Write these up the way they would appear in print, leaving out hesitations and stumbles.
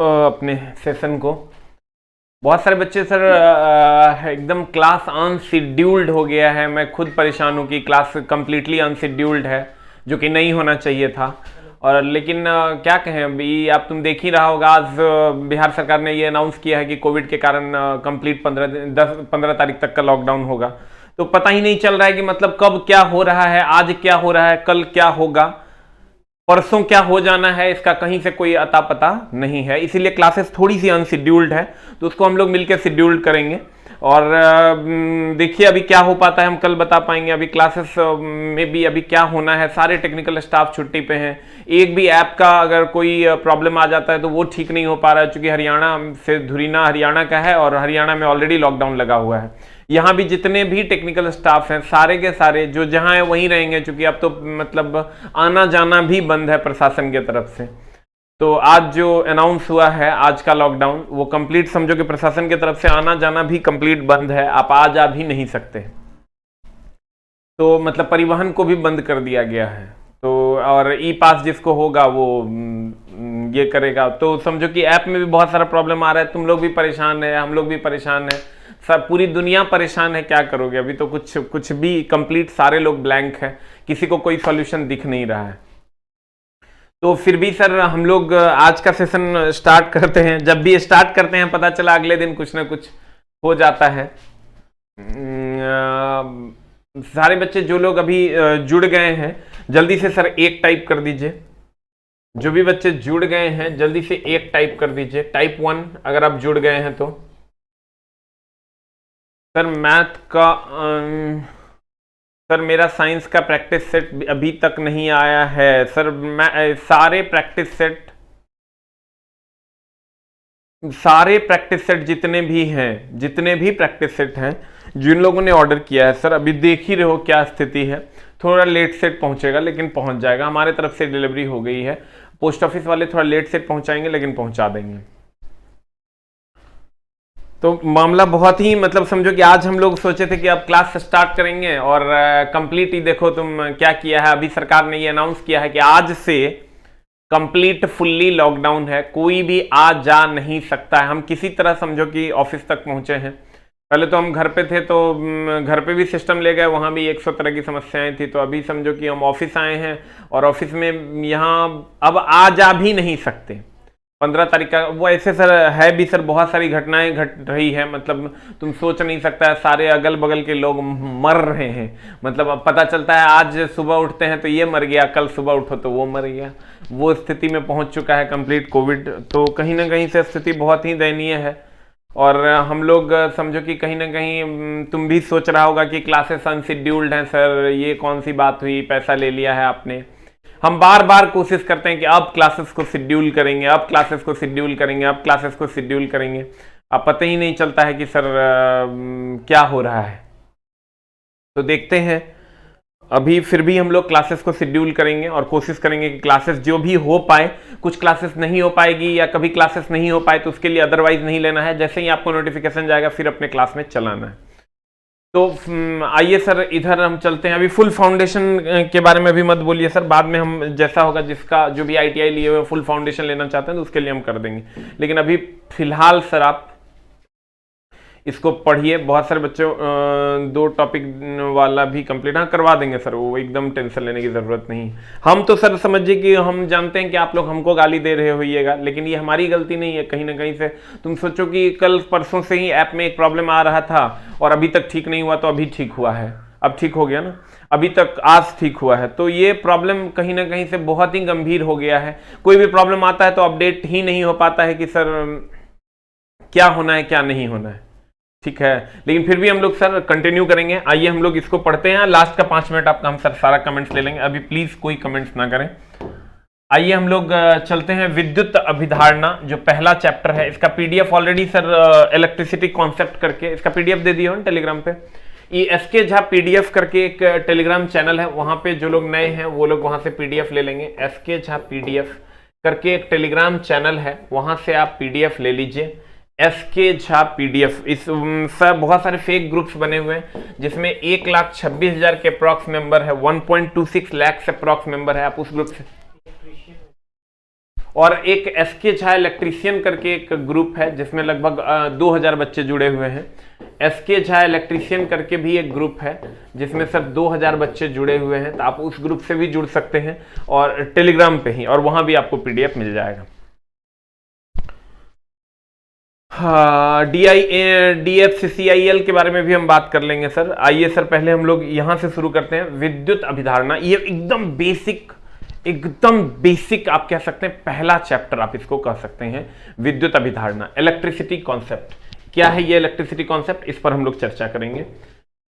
अपने सेशन को। बहुत सारे बच्चे सर एकदम क्लास अनशेड्यूल्ड हो गया है। मैं खुद परेशान हूँ कि क्लास कंप्लीटली अनशेड्यूल्ड है, जो कि नहीं होना चाहिए था। और लेकिन क्या कहें, अभी आप तुम देख ही रहा होगा, आज बिहार सरकार ने ये अनाउंस किया है कि कोविड के कारण कंप्लीट 15 तारीख तक का लॉकडाउन होगा। तो पता ही नहीं चल रहा है कि मतलब कब क्या हो रहा है, आज क्या हो रहा है, कल क्या होगा, परसों क्या हो जाना है, इसका कहीं से कोई अता पता नहीं है। इसीलिए क्लासेस थोड़ी सी अनशेड्यूल्ड है, तो उसको हम लोग मिलकर शेड्यूल्ड करेंगे। और देखिए अभी क्या हो पाता है, हम कल बता पाएंगे। अभी क्लासेस में भी अभी क्या होना है, सारे टेक्निकल स्टाफ छुट्टी पे हैं। एक भी ऐप का अगर कोई प्रॉब्लम आ जाता है तो वो ठीक नहीं हो पा रहा है, क्योंकि हरियाणा से धुरीना हरियाणा का है और हरियाणा में ऑलरेडी लॉकडाउन लगा हुआ है। यहाँ भी जितने भी टेक्निकल स्टाफ हैं सारे के सारे जो जहाँ है वहीं रहेंगे, क्योंकि अब तो मतलब आना जाना भी बंद है प्रशासन की तरफ से। तो आज जो अनाउंस हुआ है आज का लॉकडाउन, वो कंप्लीट समझो कि प्रशासन की तरफ से आना जाना भी कंप्लीट बंद है, आप आ जा भी नहीं सकते। तो मतलब परिवहन को भी बंद कर दिया गया है। तो और ई पास जिसको होगा वो ये करेगा। तो समझो कि ऐप में भी बहुत सारा प्रॉब्लम आ रहा है, तुम लोग भी परेशान है, हम लोग भी परेशान है, सब पूरी दुनिया परेशान है। क्या करोगे, अभी तो कुछ भी कंप्लीट सारे लोग ब्लैंक है, किसी को कोई सॉल्यूशन दिख नहीं रहा है। तो फिर भी सर हम लोग आज का सेशन स्टार्ट करते हैं। जब भी स्टार्ट करते हैं पता चला अगले दिन कुछ ना कुछ हो जाता है। सारे बच्चे जो लोग अभी जुड़ गए हैं जल्दी से सर एक टाइप कर दीजिए। जो भी बच्चे जुड़ गए हैं जल्दी से एक टाइप कर दीजिए, टाइप 1 अगर आप जुड़ गए हैं तो। सर मैथ का सर मेरा साइंस का प्रैक्टिस सेट अभी तक नहीं आया है सर। मैं सारे प्रैक्टिस सेट जितने भी प्रैक्टिस सेट हैं जिन लोगों ने ऑर्डर किया है सर, अभी देख ही रहे हो क्या स्थिति है। थोड़ा लेट सेट पहुंचेगा लेकिन पहुंच जाएगा। हमारे तरफ से डिलीवरी हो गई है, पोस्ट ऑफिस वाले थोड़ा लेट सेट पहुंचाएंगे लेकिन पहुंचा देंगे। तो मामला बहुत ही मतलब समझो कि आज हम लोग सोचे थे कि अब क्लास स्टार्ट करेंगे और कंप्लीट ही देखो तुम क्या किया है। अभी सरकार ने ये अनाउंस किया है कि आज से कंप्लीट फुल्ली लॉकडाउन है, कोई भी आ जा नहीं सकता है। हम किसी तरह समझो कि ऑफिस तक पहुंचे हैं। पहले तो हम घर पे थे तो घर पे भी सिस्टम ले गए, वहां भी 100 तरह की समस्याएं थी। तो अभी समझो कि हम ऑफिस आए हैं और ऑफिस में यहाँ अब आ जा भी नहीं सकते। 15 तारीख का वो ऐसे सर है भी सर, बहुत सारी घटनाएं घट रही है। मतलब तुम सोच नहीं सकता है, सारे अगल बगल के लोग मर रहे हैं। मतलब अब पता चलता है आज सुबह उठते हैं तो ये मर गया, कल सुबह उठो तो वो मर गया। वो स्थिति में पहुंच चुका है कंप्लीट कोविड। तो कहीं ना कहीं से स्थिति बहुत ही दयनीय है। और हम लोग समझो कि कहीं ना कहीं तुम भी सोच रहा होगा कि क्लासेस अनशेड्यूल्ड हैं सर, ये कौन सी बात हुई, पैसा ले लिया है आपने। हम बार बार कोशिश करते हैं कि अब क्लासेस को शेड्यूल करेंगे, अब क्लासेस को शेड्यूल करेंगे, अब क्लासेस को शेड्यूल करेंगे। अब पता ही नहीं चलता है कि सर क्या हो रहा है। तो देखते हैं, अभी फिर भी हम लोग क्लासेस को शेड्यूल करेंगे और कोशिश करेंगे कि क्लासेस जो भी हो पाए। कुछ क्लासेस नहीं हो पाएगी या कभी क्लासेस नहीं हो पाए तो उसके लिए अदरवाइज नहीं लेना है। जैसे ही आपको नोटिफिकेशन जाएगा फिर अपने क्लास में चलाना है। तो आइए सर इधर हम चलते हैं। अभी फुल फाउंडेशन के बारे में भी मत बोलिए सर, बाद में हम जैसा होगा जिसका जो भी ITI लिए हुए फुल फाउंडेशन लेना चाहते हैं तो उसके लिए हम कर देंगे। लेकिन अभी फिलहाल सर आप इसको पढ़िए। बहुत सारे बच्चों 2 टॉपिक वाला भी कंप्लीट करवा देंगे सर, वो एकदम टेंशन लेने की जरूरत नहीं। हम तो सर समझिए कि हम जानते हैं कि आप लोग हमको गाली दे रहे होइएगा, लेकिन ये हमारी गलती नहीं है। कहीं ना कहीं से तुम सोचो कि कल परसों से ही ऐप में एक प्रॉब्लम आ रहा था और अभी तक ठीक नहीं हुआ, तो अभी ठीक हुआ है, अब ठीक हो गया ना, अभी तक आज ठीक हुआ है। तो ये प्रॉब्लम कहीं ना कहीं से बहुत ही गंभीर हो गया है। कोई भी प्रॉब्लम आता है तो अपडेट ही नहीं हो पाता है कि सर क्या होना है क्या नहीं होना है, ठीक है। लेकिन फिर भी हम लोग सर कंटिन्यू करेंगे। आइए हम लोग इसको पढ़ते हैं। लास्ट का 5 मिनट आपका हम सर सारा कमेंट्स ले लेंगे। अभी प्लीज कोई कमेंट्स ना करें। आइए हम लोग चलते हैं विद्युत अभिधारणा, जो पहला चैप्टर है। इसका PDF already sir electricity concept करके इसका PDF दे दिया हो टेलीग्राम पे। ये SK झा PDF करके एक टेलीग्राम चैनल है, वहां पे जो लोग नए हैं वो लोग वहां से PDF ले लेंगे। SK झा PDF करके एक टेलीग्राम चैनल है, वहां से आप PDF ले लीजिए। SK Jha PDF। इस सर बहुत सारे फेक ग्रुप्स बने हुए हैं जिसमें 1,26,000 के अप्रॉक्स मेंबर है, 1.26 लाख से अप्रॉक्स मेंबर है। आप उस ग्रुप से और एक एसके झा इलेक्ट्रीशियन करके एक ग्रुप है जिसमें लगभग 2000 बच्चे जुड़े हुए हैं। एसके झा इलेक्ट्रीशियन करके भी एक ग्रुप है जिसमें सिर्फ 2000 बच्चे जुड़े हुए हैं, तो आप उस ग्रुप से भी जुड़ सकते हैं और टेलीग्राम पे ही, और वहां भी आपको पीडीएफ मिल जाएगा। हाँ, DFCCIL के बारे में भी हम बात कर लेंगे सर। आइए सर, पहले हम लोग यहां से शुरू करते हैं। विद्युत अभिधारणा, ये एकदम बेसिक आप कह सकते हैं, पहला चैप्टर आप इसको कह सकते हैं, विद्युत अभिधारणा, इलेक्ट्रिसिटी कॉन्सेप्ट। क्या है ये इलेक्ट्रिसिटी कॉन्सेप्ट, इस पर हम लोग चर्चा करेंगे।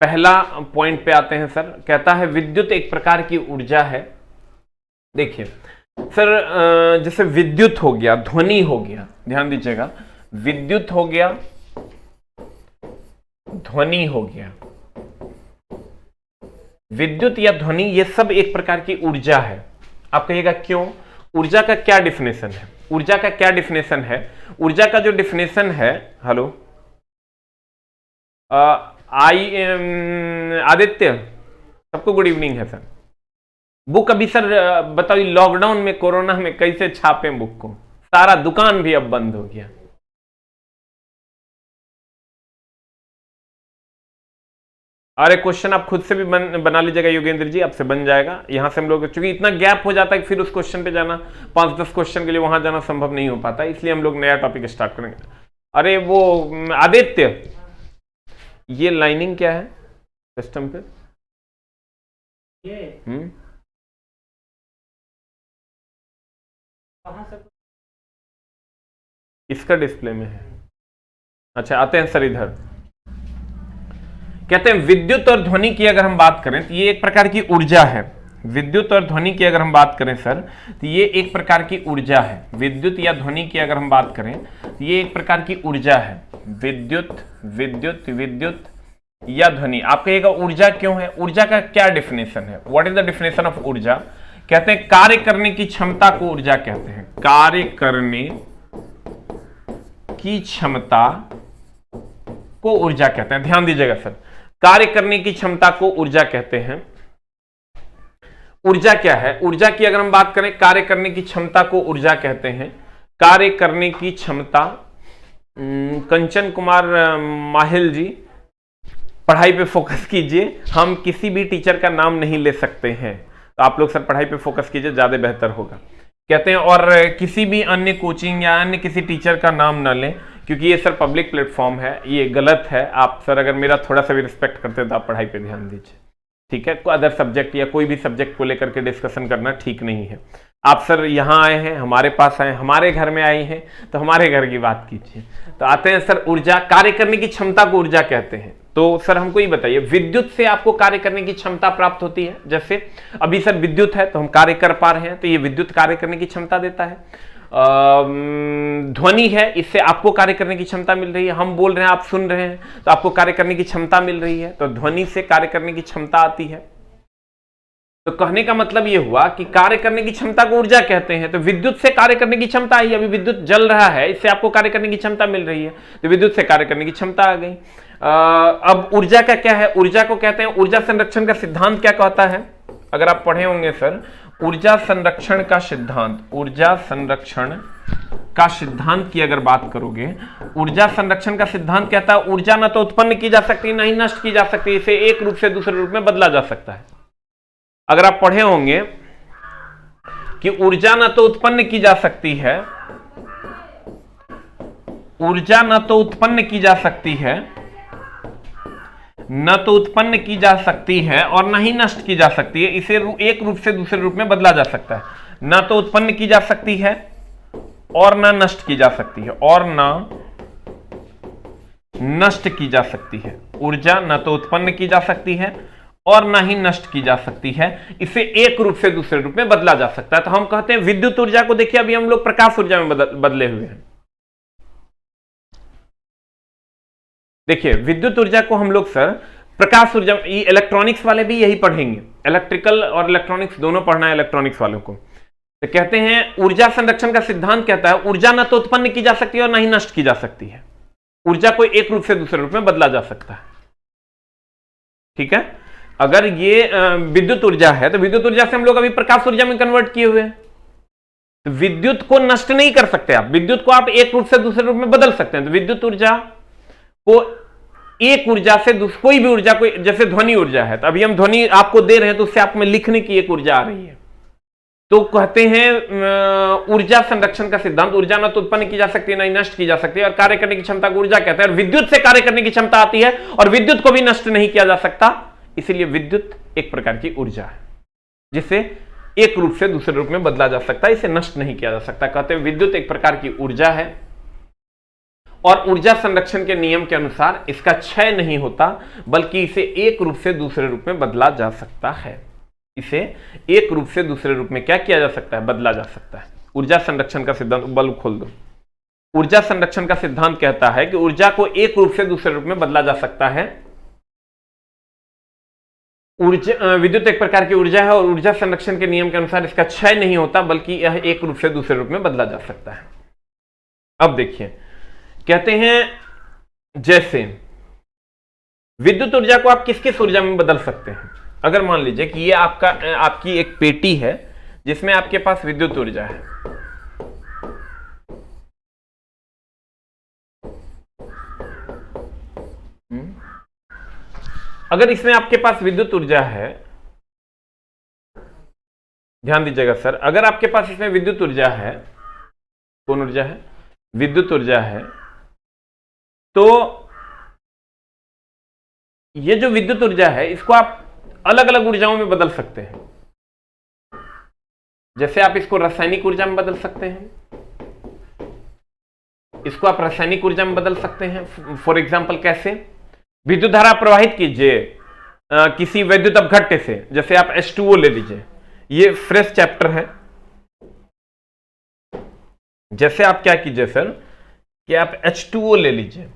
पहला पॉइंट पे आते हैं सर, कहता है विद्युत एक प्रकार की ऊर्जा है। देखिए सर, जैसे विद्युत हो गया, ध्वनि हो गया, ध्यान दीजिएगा, विद्युत हो गया, ध्वनि हो गया, विद्युत या ध्वनि, ये सब एक प्रकार की ऊर्जा है। आप कहिएगा क्यों? ऊर्जा का क्या डिफिनेशन है? ऊर्जा का क्या डिफिनेशन है? ऊर्जा का जो डिफिनेशन है, हेलो आदित्य, सबको गुड इवनिंग है सर। बुक अभी सर बताइए, लॉकडाउन में, कोरोना में कैसे छापे बुक को? सारा दुकान भी अब बंद हो गया। अरे क्वेश्चन आप खुद से भी बना लीजिएगा योगेंद्र जी, आपसे बन जाएगा। यहां से हम लोग, क्योंकि इतना गैप हो जाता है कि फिर उस क्वेश्चन पे जाना, 5-10 क्वेश्चन के लिए वहां जाना संभव नहीं हो पाता, इसलिए हम लोग नया टॉपिक स्टार्ट करेंगे। अरे वो आदित्य, ये लाइनिंग क्या है सिस्टम पे? इसका डिस्प्ले में है। अच्छा, आते हैं सर इधर। कहते हैं विद्युत और ध्वनि की अगर हम बात करें तो ये एक प्रकार की ऊर्जा है। विद्युत और ध्वनि की अगर हम बात करें सर, तो ये एक प्रकार की ऊर्जा है। विद्युत या ध्वनि की अगर हम बात करें तो ये एक प्रकार की ऊर्जा है। विद्युत विद्युत विद्युत या ध्वनि। आप कहिएगा ऊर्जा क्यों है? ऊर्जा का क्या डिफिनेशन है? What is the definition of ऊर्जा? कहते हैं कार्य करने की क्षमता को ऊर्जा कहते हैं। कार्य करने की क्षमता को ऊर्जा कहते हैं। ध्यान दीजिएगा सर, कार्य करने की क्षमता को ऊर्जा कहते हैं। ऊर्जा क्या है? ऊर्जा की अगर हम बात करें, कार्य करने की क्षमता को ऊर्जा कहते हैं। कार्य करने की क्षमता। कंचन कुमार माहिल जी, पढ़ाई पे फोकस कीजिए, हम किसी भी टीचर का नाम नहीं ले सकते हैं, तो आप लोग सर पढ़ाई पे फोकस कीजिए, ज्यादा बेहतर होगा। कहते हैं और किसी भी अन्य कोचिंग या अन्य किसी टीचर का नाम ना लें, क्योंकि ये सर पब्लिक प्लेटफॉर्म है, ये गलत है। आप सर अगर मेरा थोड़ा सा भी रिस्पेक्ट करते हैं तो आप पढ़ाई पे ध्यान दीजिए, ठीक है? अदर सब्जेक्ट या कोई भी सब्जेक्ट को लेकर के डिस्कशन करना ठीक नहीं है। आप सर यहाँ आए हैं, हमारे पास आए, हमारे घर में आए हैं, तो हमारे घर की बात कीजिए। तो आते हैं सर ऊर्जा, कार्य करने की क्षमता को ऊर्जा कहते हैं। तो सर हमको ये बताइए, विद्युत से आपको कार्य करने की क्षमता प्राप्त होती है। जैसे अभी सर विद्युत है तो हम कार्य कर पा रहे हैं, तो ये विद्युत कार्य करने की क्षमता देता है। ध्वनि है, इससे आपको कार्य करने की क्षमता मिल रही है। हम बोल रहे हैं, आप सुन रहे हैं, तो आपको कार्य करने की क्षमता मिल रही है, तो ध्वनि से कार्य करने की क्षमता आती है। तो कहने का मतलब यह हुआ कि कार्य करने की क्षमता को ऊर्जा कहते हैं। तो विद्युत से कार्य करने की क्षमता आई, अभी विद्युत जल रहा है, इससे आपको कार्य करने की क्षमता मिल रही है, तो विद्युत से कार्य करने की क्षमता आ गई। अब ऊर्जा का क्या है? ऊर्जा को कहते हैं, ऊर्जा संरक्षण का सिद्धांत क्या कहता है? अगर आप पढ़े होंगे सर, ऊर्जा संरक्षण का सिद्धांत, ऊर्जा संरक्षण का सिद्धांत की अगर बात करोगे, ऊर्जा संरक्षण का सिद्धांत कहता है ऊर्जा न तो उत्पन्न की जा सकती, न ही नष्ट की जा सकती, इसे एक रूप से दूसरे रूप में बदला जा सकता है। अगर आप पढ़े होंगे कि ऊर्जा न तो उत्पन्न की जा सकती है, ऊर्जा न तो उत्पन्न की जा सकती है, न तो उत्पन्न की जा सकती है और न ही नष्ट की जा सकती है, इसे एक रूप से दूसरे रूप में बदला जा सकता है। न तो उत्पन्न की जा सकती है और न नष्ट की जा सकती है, और न नष्ट की जा सकती है। ऊर्जा न तो उत्पन्न की जा सकती है और न ही नष्ट की जा सकती है, इसे एक रूप से दूसरे रूप में बदला जा सकता है। तो हम कहते हैं विद्युत ऊर्जा को, देखिए अभी हम लोग प्रकाश ऊर्जा में बदले हुए हैं। देखिए विद्युत ऊर्जा को हम लोग सर प्रकाश ऊर्जा, इलेक्ट्रॉनिक्स वाले भी यही पढ़ेंगे, इलेक्ट्रिकल और इलेक्ट्रॉनिक्स दोनों पढ़ना है इलेक्ट्रॉनिक्स वालों को। तो कहते हैं ऊर्जा संरक्षण का सिद्धांत कहता है ऊर्जा न तो उत्पन्न की जा सकती है और न ही नष्ट की जा सकती है, ऊर्जा को एक रूप से दूसरे रूप में बदला जा सकता है, ठीक है? अगर ये विद्युत ऊर्जा है तो विद्युत ऊर्जा से हम लोग अभी प्रकाश ऊर्जा में कन्वर्ट किए हुए हैं, तो विद्युत को नष्ट नहीं कर सकते आप, विद्युत को आप एक रूप से दूसरे रूप में बदल सकते हैं। तो विद्युत ऊर्जा को एक ऊर्जा से कोई भी ऊर्जा, कोई जैसे ध्वनि ऊर्जा है, तो अभी हम ध्वनि आपको दे रहे हैं तो उससे आप में लिखने की एक ऊर्जा आ रही है, तो कहते हैं ऊर्जा संरक्षण का सिद्धांत, ऊर्जा न तो उत्पन्न की जा सकती है, न ही नष्ट की जा सकती है, और कार्य करने की क्षमता को ऊर्जा कहते हैं। और विद्युत से कार्य करने की क्षमता आती है, और विद्युत को भी नष्ट नहीं किया जा सकता, इसीलिए विद्युत एक प्रकार की ऊर्जा है जिसे एक रूप से दूसरे रूप में बदला जा सकता है, इसे नष्ट नहीं किया जा सकता। कहते हैं विद्युत एक प्रकार की ऊर्जा है, और ऊर्जा संरक्षण के नियम के अनुसार इसका क्षय नहीं होता, बल्कि इसे एक रूप से दूसरे रूप में बदला जा सकता है। इसे एक रूप से दूसरे रूप में क्या किया जा सकता है, बदला जा सकता है। ऊर्जा संरक्षण का सिद्धांत, बल्ब खोल दो। ऊर्जा संरक्षण का सिद्धांत कहता है कि ऊर्जा को एक रूप से दूसरे रूप में बदला जा सकता है। ऊर्जा, विद्युत एक प्रकार की ऊर्जा है, और ऊर्जा संरक्षण के नियम के अनुसार इसका क्षय नहीं होता, बल्कि यह एक रूप से दूसरे रूप में बदला जा सकता है। अब देखिए, कहते हैं जैसे विद्युत ऊर्जा को आप किस किस ऊर्जा में बदल सकते हैं। अगर मान लीजिए कि ये आपकी एक पेटी है जिसमें आपके पास विद्युत ऊर्जा है, अगर इसमें आपके पास विद्युत ऊर्जा है, ध्यान दीजिएगा सर, अगर आपके पास इसमें विद्युत ऊर्जा है, कौन ऊर्जा है, विद्युत ऊर्जा है, तो ये जो विद्युत ऊर्जा है इसको आप अलग अलग ऊर्जाओं में बदल सकते हैं। जैसे आप इसको रासायनिक ऊर्जा में बदल सकते हैं, इसको आप रासायनिक ऊर्जा में बदल सकते हैं। फॉर एग्जांपल कैसे, विद्युत धारा प्रवाहित कीजिए किसी वैद्युत अपघट्य से, जैसे आप H2O ले लीजिए, ये फ्रेश चैप्टर है। जैसे आप क्या कीजिए सर कि आप H2O ले लीजिए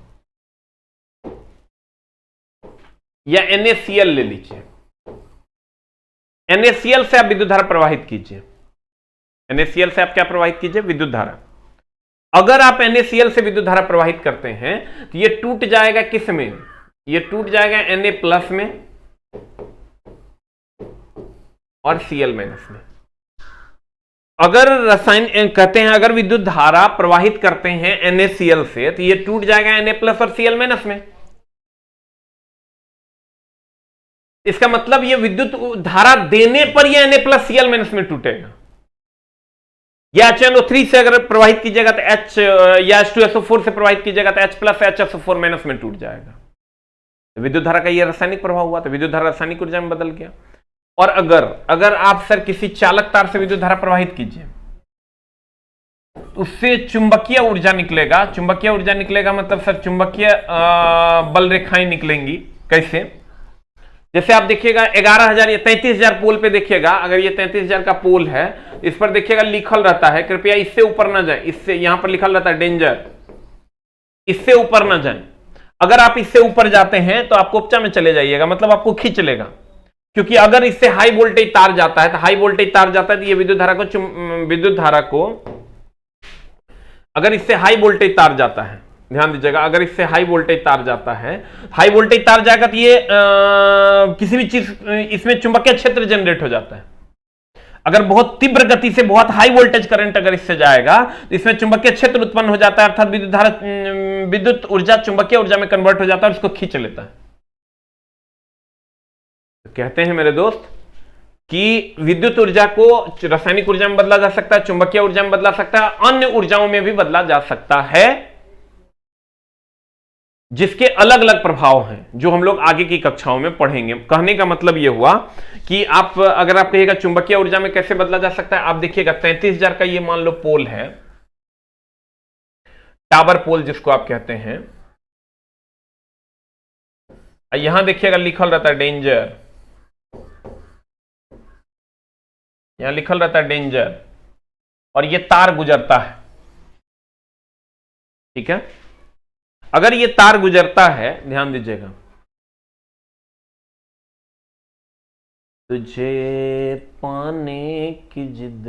या NaCl ले लीजिए, NaCl से आप विद्युत धारा प्रवाहित कीजिए, NaCl से आप क्या प्रवाहित कीजिए, विद्युत धारा। अगर आप NaCl से विद्युत धारा प्रवाहित करते हैं तो ये टूट जाएगा किस में, ये टूट जाएगा Na+ में और Cl- में। अगर रसायन कहते हैं, अगर विद्युत धारा प्रवाहित करते हैं NaCl से तो ये टूट जाएगा Na+ और Cl- में। इसका मतलब ये विद्युत धारा देने पर ये Na+ Cl- में टूटेगा। या HNO3 से अगर प्रवाहित कीजिएगा तो H या H2SO4 से प्रवाहित कीजिएगा तो H+ HSO4- में टूट जाएगा। तो विद्युत धारा का ये रासायनिक प्रभाव हुआ, तो विद्युत धारा रासायनिक ऊर्जा में बदल गया। और अगर आप सर किसी चालक तार से विद्युत धारा प्रवाहित कीजिए, उससे चुंबकीय ऊर्जा निकलेगा। चुंबकीय ऊर्जा निकलेगा मतलब सर चुंबकीय बल रेखाएं निकलेंगी। कैसे, जैसे आप देखिएगा 11,000 या 33,000 पोल पे देखिएगा, अगर ये 33,000 का पोल है, इस पर देखिएगा लिखल रहता है कृपया इससे ऊपर ना जाए, इससे, यहां पर लिखल रहता है डेंजर, इससे ऊपर ना जाए। अगर आप इससे ऊपर जाते हैं तो आप कोपचा में चले जाइएगा, मतलब आपको खींच लेगा। क्योंकि अगर इससे हाई वोल्टेज तार जाता है तो हाई वोल्टेज तार जाता है तो ये विद्युत धारा को अगर इससे हाई वोल्टेज तार जाता है, ध्यान दीजिएगा, अगर इससे हाई वोल्टेज तार जाता है, हाई वोल्टेज तार जाएगा तो ये किसी भी चीज, इसमें चुंबकीय क्षेत्र जनरेट हो जाता है। अगर बहुत तीव्र गति से बहुत हाई वोल्टेज करंट अगर इससे जाएगा तो इसमें चुंबकीय क्षेत्र उत्पन्न हो जाता है, अर्थात विद्युत ऊर्जा चुंबकीय ऊर्जा में कन्वर्ट हो जाता है और इसको खींच लेता है। तो कहते हैं मेरे दोस्त कि विद्युत ऊर्जा को रासायनिक ऊर्जा में बदला जा सकता है, चुंबकीय ऊर्जा में बदला सकता है, अन्य ऊर्जाओं में भी बदला जा सकता है, जिसके अलग अलग प्रभाव हैं जो हम लोग आगे की कक्षाओं में पढ़ेंगे। कहने का मतलब यह हुआ कि अगर आप कहिएगा चुंबकीय ऊर्जा में कैसे बदला जा सकता है, आप देखिएगा 33,000 का ये मान लो पोल है, टावर पोल जिसको आप कहते हैं, यहां देखिएगा लिखल रहता है डेंजर, यहां लिखल रहता है डेंजर, और ये तार गुजरता है, ठीक है। अगर ये तार गुजरता है, ध्यान दीजिएगा, तुझे पाने की जिद,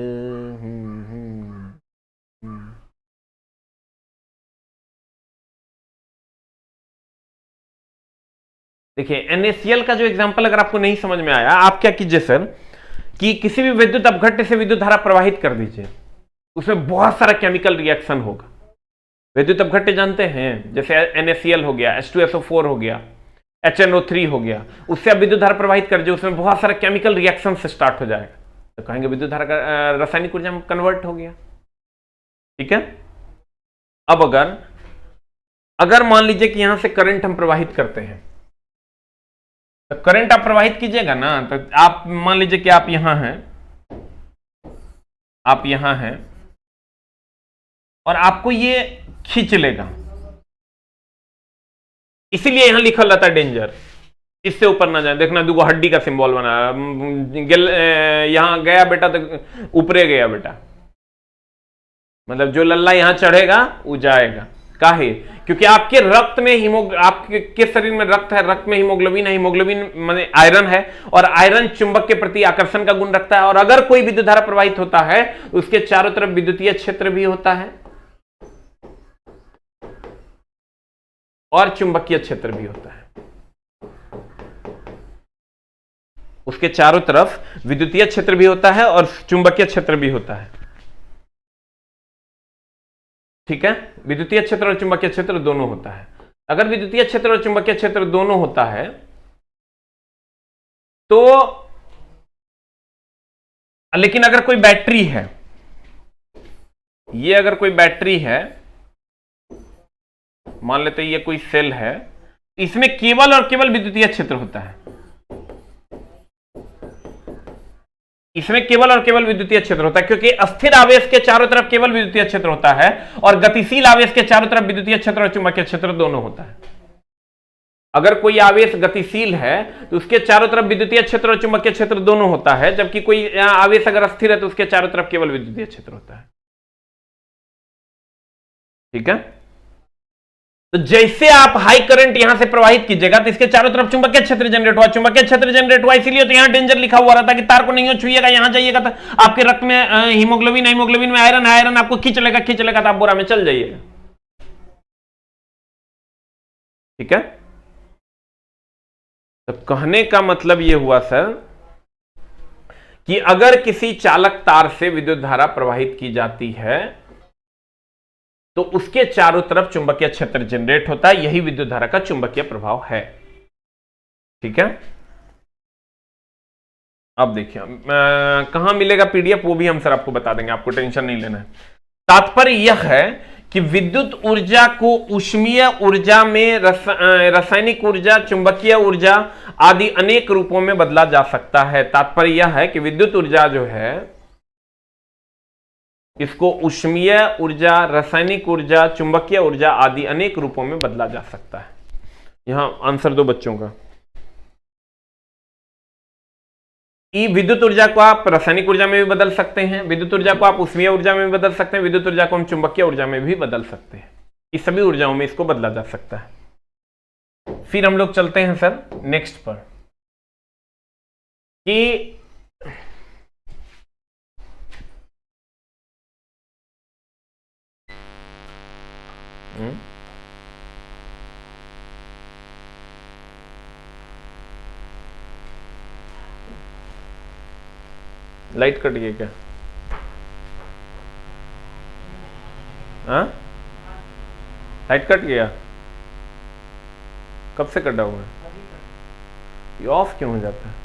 देखिए NaCl का जो एग्जांपल अगर आपको नहीं समझ में आया, आप क्या कीजिए सर कि किसी भी विद्युत अपघट्य से विद्युत धारा प्रवाहित कर दीजिए। उसमें बहुत सारा केमिकल रिएक्शन होगा। विद्युत अपघट्य जानते हैं, जैसे NaCl हो गया, H2SO4 हो गया, HNO3 हो गया, उससे आप विद्युत धारा प्रवाहित कर जो उसमें बहुत सारा केमिकल रिएक्शन से स्टार्ट हो जाएगा, तो कहेंगे विद्युत धारा का रासायनिक ऊर्जा में कन्वर्ट हो गया। ठीक है। अब अगर मान लीजिए कि यहां से करंट हम प्रवाहित करते हैं, तो करंट आप प्रवाहित कीजिएगा ना, तो आप मान लीजिए कि आप यहां हैं, और आपको ये खींच लेगा, इसीलिए यहां लिखा रहता है डेंजर, इससे ऊपर ना जाए। देखना दुगो हड्डी का सिंबल बना, यहां गया बेटा तो ऊपरे गया बेटा, मतलब जो लल्ला यहां चढ़ेगा वो जाएगा। काहे? क्योंकि आपके रक्त में आपके शरीर में रक्त है, रक्त में हीमोग्लोबिन है, हीमोग्लोबिन माने आयरन है, और आयरन चुंबक के प्रति आकर्षण का गुण रखता है, और अगर कोई विद्युत धारा प्रवाहित होता है उसके चारों तरफ विद्युतीय क्षेत्र भी होता है और चुंबकीय क्षेत्र भी होता है। उसके चारों तरफ विद्युतीय क्षेत्र भी होता है और चुंबकीय क्षेत्र भी होता है। ठीक है। विद्युतीय क्षेत्र और चुंबकीय क्षेत्र दोनों होता है। अगर विद्युतीय क्षेत्र और चुंबकीय क्षेत्र दोनों होता है तो, लेकिन अगर कोई बैटरी है, ये अगर कोई बैटरी है, मान लेते हैं ये कोई सेल है, इसमें केवल और केवल विद्युतीय क्षेत्र होता है, इसमें केवल और केवल विद्युतीय क्षेत्र होता है, क्योंकि अस्थिर आवेश के चारों तरफ केवल विद्युतीय क्षेत्र होता है और गतिशील आवेश के चारों तरफ विद्युतीय क्षेत्र और चुंबकीय क्षेत्र दोनों होता है। अगर कोई आवेश गतिशील है तो उसके चारों तरफ विद्युतीय क्षेत्र और चुंबकीय क्षेत्र दोनों होता है, जबकि कोई आवेश अगर अस्थिर है तो उसके चारों तरफ केवल विद्युतीय क्षेत्र होता है। ठीक है। तो जैसे आप हाई करंट यहां से प्रवाहित कीजिएगा तो इसके चारों तरफ चुंबकीय क्षेत्र जनरेट हुआ, चुंबकीय क्षेत्र जनरेट हुआ, इसीलिए तो यहां डेंजर लिखा हुआ रहता है कि तार को नहीं छुइएगा, यहां जाइएगा तो आपके रक्त में हीमोग्लोबिन है, हीमोग्लोबिन में आयरन है, आयरन आपको खींच लेगा तो आप बोरा में चल जाइएगा। ठीक है। तो कहने का मतलब यह हुआ सर कि अगर किसी चालक तार से विद्युत धारा प्रवाहित की जाती है तो उसके चारों तरफ चुंबकीय क्षेत्र जनरेट होता है, यही विद्युत धारा का चुंबकीय प्रभाव है। ठीक है। अब देखिए कहां मिलेगा पीडीएफ, वो भी हम सर आपको बता देंगे, आपको टेंशन नहीं लेना है। तात्पर्य यह है कि विद्युत ऊर्जा को ऊष्मीय ऊर्जा में, रासायनिक ऊर्जा, चुंबकीय ऊर्जा आदि अनेक रूपों में बदला जा सकता है। तात्पर्य यह है कि विद्युत ऊर्जा जो है इसको ऊष्मीय ऊर्जा, रासायनिक ऊर्जा, चुंबकीय ऊर्जा आदि अनेक रूपों में बदला जा सकता है। यहां आंसर दो बच्चों का। विद्युत ऊर्जा को आप रासायनिक ऊर्जा में भी बदल सकते हैं, विद्युत ऊर्जा को आप ऊष्मीय ऊर्जा में भी बदल सकते हैं, विद्युत ऊर्जा को हम चुंबकीय ऊर्जा में भी बदल सकते हैं। इस सभी ऊर्जाओं में इसको बदला जा सकता है। फिर हम लोग चलते हैं सर नेक्स्ट पर कि लाइट कट गई क्या? हाँ, लाइट कट गया? कब से कटा हुआ है? ये ऑफ क्यों हो जाता है?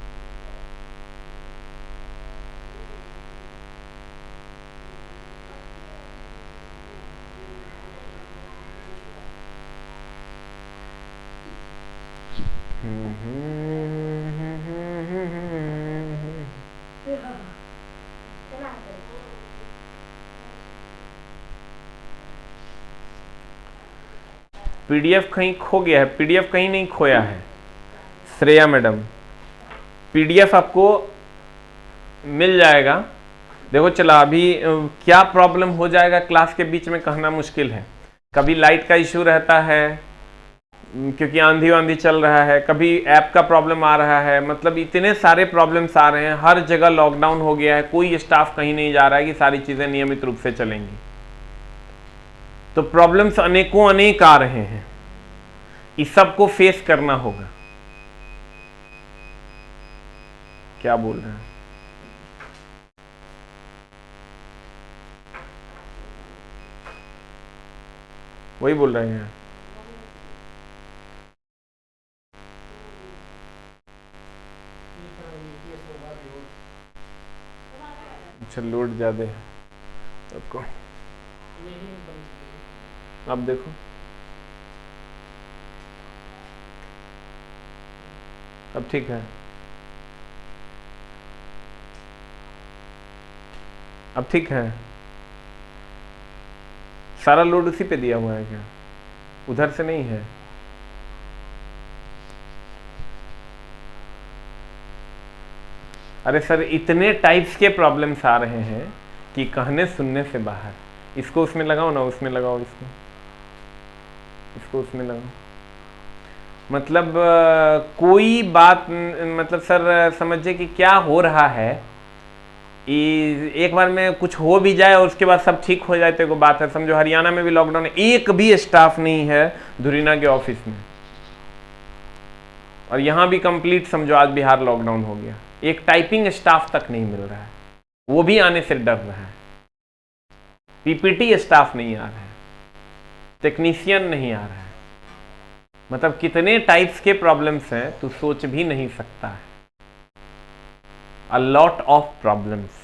पीडीएफ कहीं खो गया है? पीडीएफ कहीं नहीं खोया है श्रेया मैडम, पीडीएफ आपको मिल जाएगा। देखो चला अभी क्या प्रॉब्लम हो जाएगा क्लास के बीच में कहना मुश्किल है। कभी लाइट का इश्यू रहता है क्योंकि आंधी वांधी चल रहा है, कभी ऐप का प्रॉब्लम आ रहा है, मतलब इतने सारे प्रॉब्लम्स आ रहे हैं, हर जगह लॉकडाउन हो गया है, कोई स्टाफ कहीं नहीं जा रहा है कि सारी चीजें नियमित रूप से चलेंगी। तो प्रॉब्लम्स अनेकों अनेक आ रहे हैं, इस सबको फेस करना होगा। क्या बोल रहे हैं? वही बोल रहे हैं। अच्छा लोड ज्यादा है आपको, अब देखो, अब ठीक है, अब ठीक है। सारा लोड उसी पे दिया हुआ है क्या, उधर से नहीं है? अरे सर इतने टाइप्स के प्रॉब्लम्स आ रहे हैं कि कहने सुनने से बाहर। इसको उसमें लगाओ ना, उसमें लगाओ, इसको उसमें लगाओ। मतलब कोई बात, मतलब सर समझिए कि क्या हो रहा है, एक बार में कुछ हो भी जाए और उसके बाद सब ठीक हो जाए तो बात है। समझो हरियाणा में भी लॉकडाउन है, एक भी स्टाफ नहीं है धुरीना के ऑफिस में, और यहां भी कंप्लीट समझो आज बिहार लॉकडाउन हो गया। एक टाइपिंग स्टाफ तक नहीं मिल रहा है, वो भी आने से डर रहा है। पीपीटी स्टाफ नहीं आ रहा है, टेक्नीशियन नहीं आ रहा है। मतलब कितने टाइप्स के प्रॉब्लम्स हैं तू सोच भी नहीं सकता है। अ लॉट ऑफ प्रॉब्लम्स।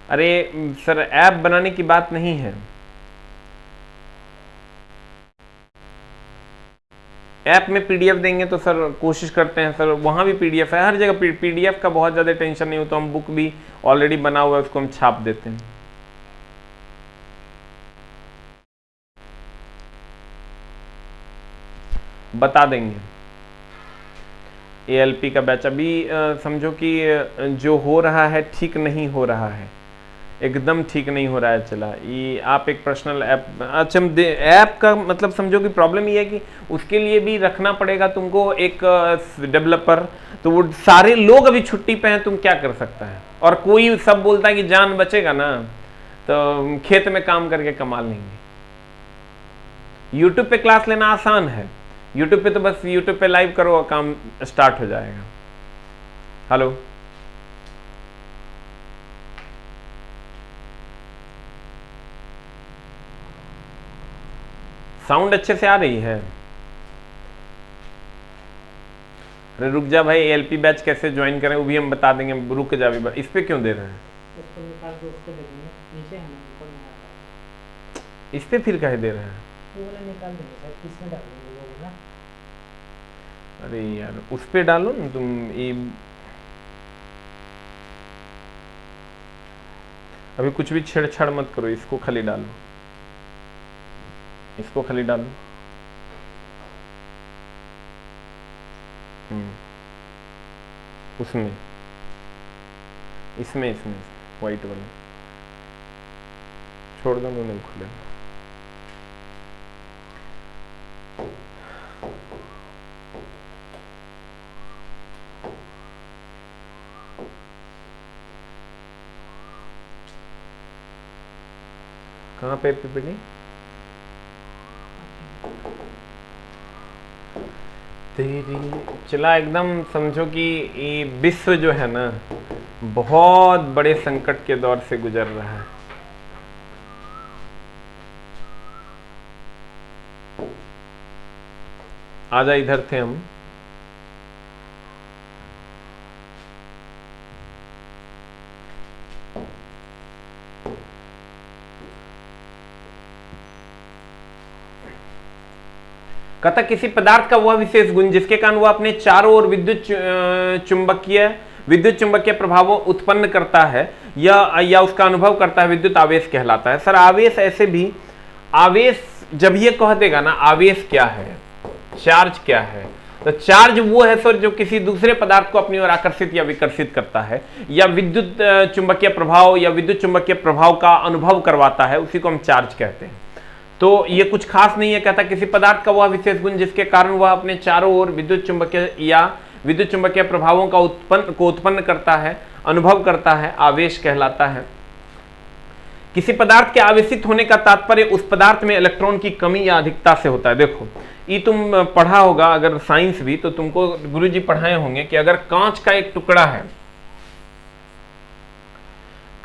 अरे सर ऐप बनाने की बात नहीं है, ऐप में पीडीएफ देंगे तो सर कोशिश करते हैं सर, वहां भी पीडीएफ है, हर जगह पीडीएफ का बहुत ज़्यादा टेंशन नहीं हो, तो हम बुक भी ऑलरेडी बना हुआ है, उसको हम छाप देते हैं। बता देंगे। एएलपी का बैच अभी समझो कि जो हो रहा है ठीक नहीं हो रहा है, एकदम ठीक नहीं हो रहा है। चला ये आप एक पर्सनल ऐप, अच्छा ऐप का मतलब समझो कि प्रॉब्लम ये है कि उसके लिए भी रखना पड़ेगा तुमको एक डेवलपर, तो वो सारे लोग अभी छुट्टी पे हैं, तुम क्या कर सकता है। और कोई सब बोलता है कि जान बचेगा ना तो खेत में काम करके कमा लेंगे। यूट्यूब पे क्लास लेना आसान है, यूट्यूब पे तो बस यूट्यूब पे लाइव करो और काम स्टार्ट हो जाएगा। हेलो, साउंड अच्छे से आ रही है? अरे रुक जा भाई, एलपी बैच कैसे ज्वाइन करें वो भी हम बता देंगे, रुक जा भी। इस पे क्यों दे रहे हैं? इस पे फिर कहे दे रहे हैं? अरे यार उस पे डालो ना तुम, ये अभी कुछ भी छेड़छाड़ मत करो, इसको खाली डालो, इसको खाली डालो। उसमें इसमें व्हाइट वाले छोड़ दो, नहीं खुलेगा। कहाँ पे पीपीटी? तेरी चला एकदम समझो कि ये विश्व जो है ना बहुत बड़े संकट के दौर से गुजर रहा है। आजा, इधर थे हम। कहता किसी पदार्थ का वह विशेष गुण जिसके कारण वह अपने चारों ओर विद्युत चुंबकीय प्रभावों उत्पन्न करता है या उसका अनुभव करता है, विद्युत आवेश कहलाता है। सर आवेश ऐसे भी, आवेश जब ये कह देगा ना आवेश क्या है, चार्ज क्या है, तो चार्ज वो है सर जो किसी दूसरे पदार्थ को अपनी ओर आकर्षित या विकर्षित करता है, या विद्युत चुंबकीय प्रभाव या विद्युत चुंबकीय प्रभाव का अनुभव करवाता है, उसी को हम चार्ज कहते हैं। तो ये कुछ खास नहीं है। कहता किसी पदार्थ का वह विशेष गुण जिसके कारण वह अपने चारों ओर विद्युत चुंबकीय प्रभावों का उत्पन्न करता है, अनुभव करता है, आवेश कहलाता है। किसी पदार्थ के आवेशित होने का तात्पर्य उस पदार्थ में इलेक्ट्रॉन की कमी या अधिकता से होता है। देखो ये तुम पढ़ा होगा अगर साइंस भी, तो तुमको गुरुजी पढ़ाए होंगे कि अगर कांच का एक टुकड़ा है,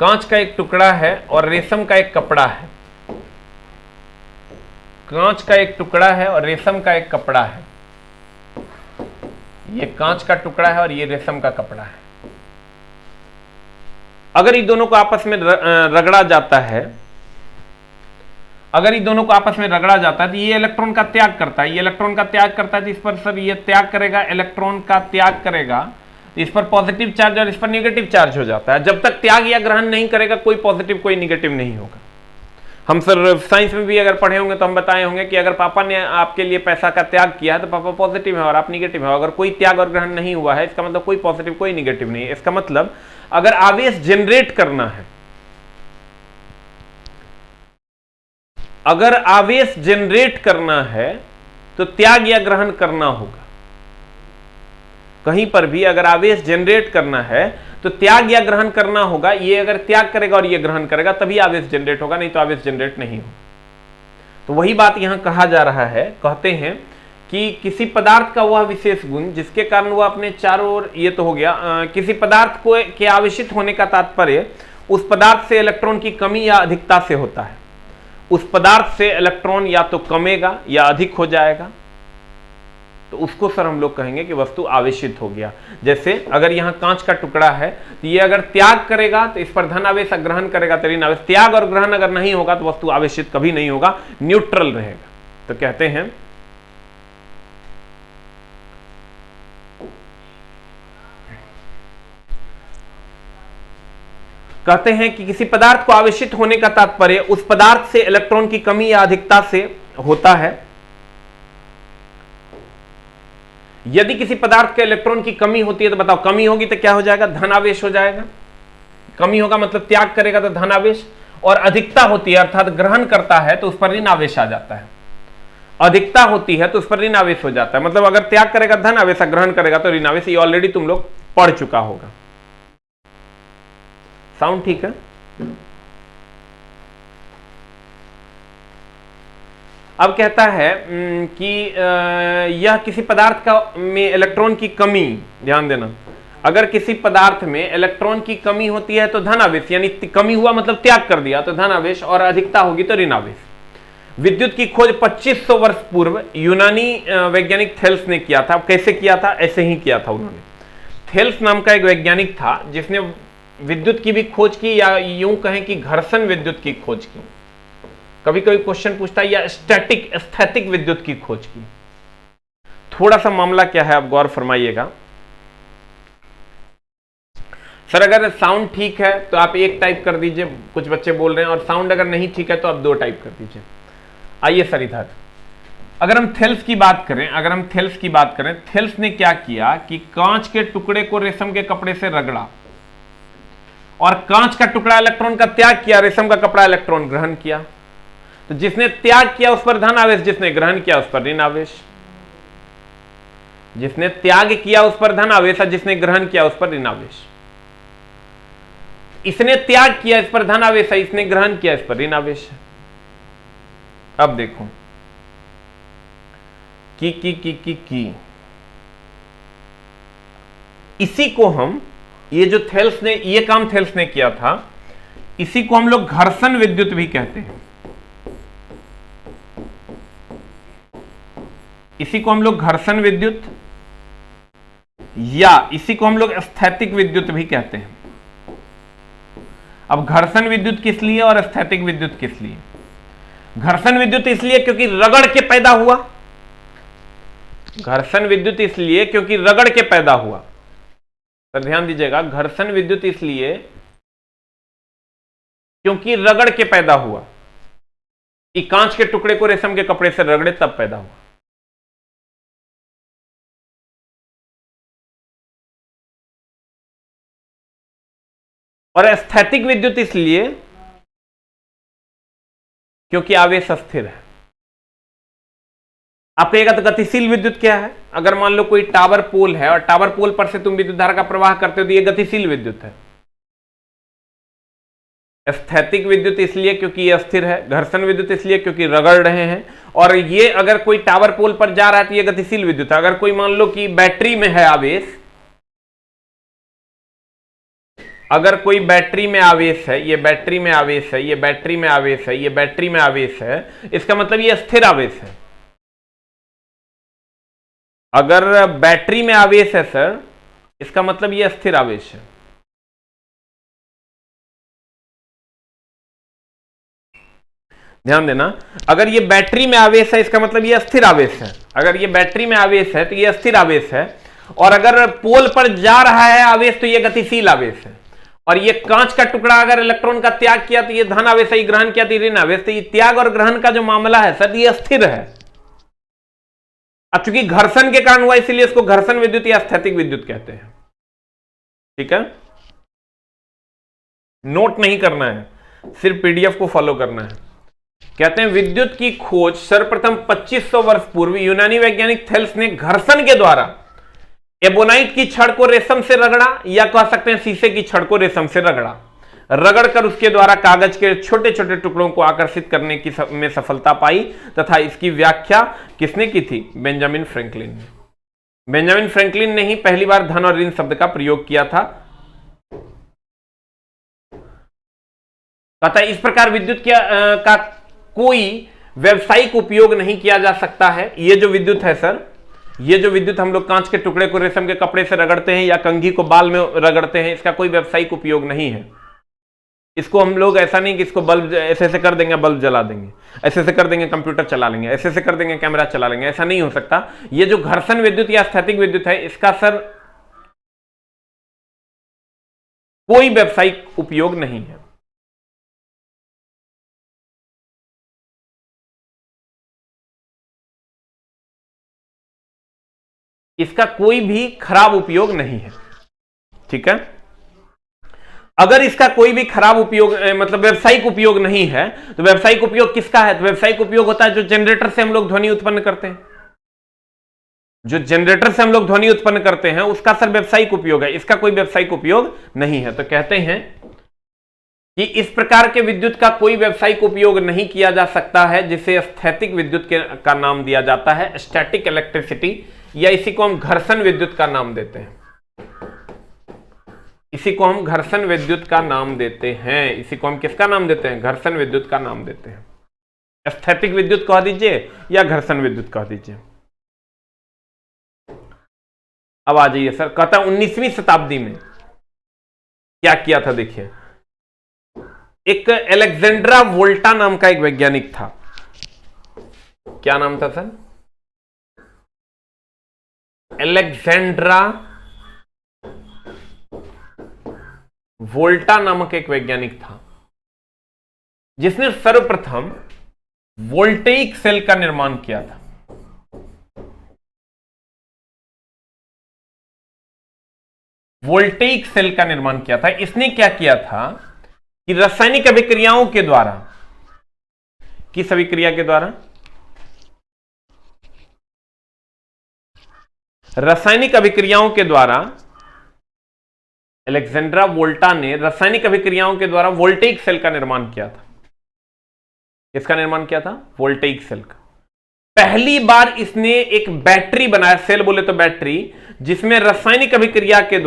कांच का एक टुकड़ा है और रेशम का एक कपड़ा है। कांच का एक टुकड़ा है और रेशम का एक कपड़ा है। ये कांच का टुकड़ा है और ये रेशम का कपड़ा है। अगर इन दोनों को आपस में रगड़ा जाता है, अगर इन दोनों को आपस में रगड़ा जाता है तो ये इलेक्ट्रॉन का त्याग करता है, ये इलेक्ट्रॉन का त्याग करता है, तो इस पर सर ये त्याग करेगा, इलेक्ट्रॉन का त्याग करेगा, इस पर पॉजिटिव चार्ज और इस पर नेगेटिव चार्ज हो जाता है। जब तक त्याग या ग्रहण नहीं करेगा कोई पॉजिटिव कोई नेगेटिव नहीं होगा। हम सर साइंस में भी अगर पढ़े होंगे तो हम बताए होंगे कि अगर पापा ने आपके लिए पैसा का त्याग किया है तो पापा पॉजिटिव है और आप नेगेटिव है। अगर कोई त्याग और ग्रहण नहीं हुआ है इसका मतलब कोई पॉजिटिव कोई नेगेटिव नहीं है। इसका मतलब अगर आवेश जनरेट करना है, अगर आवेश जनरेट करना है तो त्याग या ग्रहण करना होगा। कहीं पर भी अगर आवेश जनरेट करना है तो त्याग या ग्रहण करना होगा। ये अगर त्याग करेगा और ये ग्रहण करेगा तभी आवेश जनरेट होगा, नहीं तो आवेश जनरेट नहीं होगा। तो वही बात यहां कहा जा रहा है। कहते हैं कि किसी पदार्थ का वह विशेष गुण जिसके कारण वह अपने चारों ओर, ये तो हो गया, किसी पदार्थ को के आवेशित होने का तात्पर्य उस पदार्थ से इलेक्ट्रॉन की कमी या अधिकता से होता है। उस पदार्थ से इलेक्ट्रॉन या तो कमेगा या अधिक हो जाएगा, तो उसको सर हम लोग कहेंगे कि वस्तु आवेशित हो गया। जैसे अगर यहां कांच का टुकड़ा है तो ये अगर त्याग करेगा तो इस पर धन आवेश, ग्रहण करेगा तो ऋण आवेश। त्याग और ग्रहण अगर नहीं होगा तो वस्तु आवेशित कभी नहीं होगा, न्यूट्रल रहेगा। तो कहते हैं कि किसी पदार्थ को आवेशित होने का तात्पर्य उस पदार्थ से इलेक्ट्रॉन की कमी या अधिकता से होता है। यदि किसी पदार्थ के इलेक्ट्रॉन की कमी होती है तो बताओ, कमी होगी तो क्या हो जाएगा? धन आवेश हो जाएगा। कमी होगा मतलब त्याग करेगा तो धन आवेश, और अधिकता होती है अर्थात ग्रहण करता है तो उस पर ऋण आवेश आ जाता है। अधिकता होती है तो उस पर ऋण आवेश हो जाता है। मतलब अगर त्याग करेगा धन आवेश, ग्रहण करेगा तो ऋण आवेश। ये ऑलरेडी तुम लोग पढ़ चुका होगा। साउंड ठीक है? अब कहता है कि यह किसी पदार्थ का में इलेक्ट्रॉन की कमी, ध्यान देना, अगर किसी पदार्थ में इलेक्ट्रॉन की कमी होती है तो धन आवेश, यानी कमी हुआ मतलब त्याग कर दिया तो धन आवेश, और अधिकता होगी तो ऋण आवेश। विद्युत की खोज 2500 वर्ष पूर्व यूनानी वैज्ञानिक थेल्स ने किया था। कैसे किया था? ऐसे ही किया था उन्होंने। थेल्स नाम का एक वैज्ञानिक था जिसने विद्युत की भी खोज की, या यूं कहें कि घर्षण विद्युत की खोज की। कभी कभी क्वेश्चन पूछता है या स्टैटिक स्थैतिक विद्युत की खोज की। थोड़ा सा मामला क्या है आप गौर फरमाइएगा। सर अगर साउंड ठीक है तो आप 1 टाइप कर दीजिए, कुछ बच्चे बोल रहे हैं, और साउंड अगर नहीं ठीक है तो आप 2 टाइप कर दीजिए। आइए सर इधर, अगर हम थेल्स की बात करें, थेल्स ने क्या किया कि कांच के टुकड़े को रेशम के कपड़े से रगड़ा, और कांच का टुकड़ा इलेक्ट्रॉन का त्याग किया, रेशम का कपड़ा इलेक्ट्रॉन ग्रहण किया। तो जिसने त्याग किया उस पर धन आवेश, जिसने ग्रहण किया उस पर ऋण आवेश। जिसने त्याग किया उस पर धन आवेश, जिसने ग्रहण किया उस पर ऋण आवेश। इसने त्याग किया इस पर धन आवेश है, इसने ग्रहण किया इस पर ऋण आवेश है। अब देखो की इसी को हम, ये जो थेल्स ने ये काम थेल्स ने किया था, इसी को हम लोग घर्षण विद्युत भी कहते हैं। इसी को हम लोग घर्षण विद्युत, या इसी को हम लोग स्थैतिक विद्युत भी कहते हैं। अब घर्षण विद्युत किस लिए और स्थैतिक विद्युत किस लिए? घर्षण विद्युत इसलिए क्योंकि रगड़ के पैदा हुआ। घर्षण विद्युत इसलिए क्योंकि रगड़ के पैदा हुआ। तो ध्यान दीजिएगा, घर्षण विद्युत इसलिए क्योंकि रगड़ के पैदा हुआ। कि कांच के टुकड़े को रेशम के कपड़े से रगड़े तब पैदा हुआ। और स्थैतिक विद्युत इसलिए क्योंकि आवेश अस्थिर है। आप कहिएगा तो गतिशील विद्युत क्या है? अगर मान लो कोई टावर पोल है और टावर पोल पर से तुम विद्युत धारा का प्रवाह करते हो तो ये गतिशील विद्युत है। स्थैतिक विद्युत इसलिए क्योंकि ये अस्थिर है, घर्षण विद्युत इसलिए क्योंकि रगड़ रहे हैं, और ये अगर कोई टावर पोल पर जा रहा है तो ये गतिशील विद्युत है। अगर कोई मान लो कि बैटरी में है आवेश, अगर कोई बैटरी में आवेश है, ये बैटरी में आवेश है, ये बैटरी में आवेश है, ये बैटरी में आवेश है, इसका मतलब ये स्थिर आवेश है। अगर बैटरी में आवेश है सर, इसका मतलब ये स्थिर आवेश है। ध्यान देना, अगर ये बैटरी में आवेश है इसका मतलब ये स्थिर आवेश है। अगर ये बैटरी में आवेश है तो ये स्थिर आवेश है, और अगर पोल पर जा रहा है आवेश तो ये गतिशील आवेश है। और ये कांच का टुकड़ा अगर इलेक्ट्रॉन का त्याग किया तो ये धन आवेश है, ग्रहण किया तो ऋण आवेश। तो ये त्याग और ग्रहण का जो मामला है सर, ये स्थिर है। अब चूंकि घर्षण के कारण हुआ इसीलिए इसको घर्षण विद्युत या स्थैतिक विद्युत कहते हैं। ठीक है, नोट नहीं करना है, सिर्फ पीडीएफ को फॉलो करना है। कहते हैं विद्युत की खोज सर्वप्रथम 2500 वर्ष पूर्व यूनानी वैज्ञानिक थेल्स ने घर्षण के द्वारा एबोनाइट की छड़ को रेशम से रगड़ा, या कह सकते हैं शीशे की छड़ को रेशम से रगड़कर उसके द्वारा कागज के छोटे छोटे टुकड़ों को आकर्षित करने की में सफलता पाई, तथा इसकी व्याख्या किसने की थी? बेंजामिन फ्रैंकलिन ने। बेंजामिन फ्रैंकलिन ने ही पहली बार धन और ऋण शब्द का प्रयोग किया था। अतः इस प्रकार विद्युत का कोई व्यवसायिक उपयोग नहीं किया जा सकता है। ये जो विद्युत है सर, ये जो विद्युत हम लोग कांच के टुकड़े को रेशम के कपड़े से रगड़ते हैं या कंघी को बाल में रगड़ते हैं, इसका कोई व्यवसायिक उपयोग नहीं है। इसको हम लोग ऐसा नहीं कि इसको बल्ब ऐसे ऐसे कर देंगे बल्ब जला देंगे, ऐसे ऐसे कर देंगे कंप्यूटर चला लेंगे, ऐसे ऐसे कर देंगे कैमरा चला लेंगे, ऐसा नहीं हो सकता। ये जो घर्षण विद्युत या स्थैतिक विद्युत है, इसका सर कोई व्यवसायिक उपयोग नहीं है। इसका कोई भी खराब उपयोग नहीं है। ठीक है, अगर इसका कोई भी खराब उपयोग मतलब व्यवसायिक उपयोग नहीं है, तो व्यवसायिक उपयोग किसका है? तो व्यवसायिक उपयोग होता है जो जनरेटर से हम लोग ध्वनि उत्पन्न करते हैं। जो जनरेटर से हम लोग ध्वनि उत्पन्न करते हैं उसका सर व्यवसायिक उपयोग है, इसका कोई व्यवसायिक उपयोग नहीं है। तो कहते हैं कि इस प्रकार के विद्युत का कोई व्यवसायिक उपयोग नहीं किया जा सकता है, जिसे स्थैतिक विद्युत का नाम दिया जाता है, स्टैटिक इलेक्ट्रिसिटी, या इसी को हम घर्षण विद्युत का नाम देते हैं। इसी को हम घर्षण विद्युत का नाम देते हैं। इसी को हम किसका नाम देते हैं? घर्षण विद्युत का नाम देते हैं। स्थैतिक विद्युत कह दीजिए या घर्षण विद्युत कह दीजिए। अब आ जाइए सर, कहता है 19वीं शताब्दी में क्या किया था? देखिए, एक अलेक्जेंड्रा वोल्टा नाम का एक वैज्ञानिक था। क्या नाम था सर? अलेक्जेंड्रा वोल्टा नामक एक वैज्ञानिक था, जिसने सर्वप्रथम वोल्टेइक सेल का निर्माण किया था। वोल्टेइक सेल का निर्माण किया था। इसने क्या किया था कि रासायनिक अभिक्रियाओं के द्वारा, किस अभिक्रिया के द्वारा? रासायनिक अभिक्रियाओं के द्वारा अलेक्जेंड्रा वोल्टा ने रासायनिक अभिक्रियाओं के द्वारा वोल्टेइक सेल का निर्माण किया था। किसका निर्माण किया था? वोल्टेइक सेल का। पहली बार इसने एक बैटरी बनाया, सेल बोले तो बैटरी, जिसमें रासायनिक अभिक्रिया के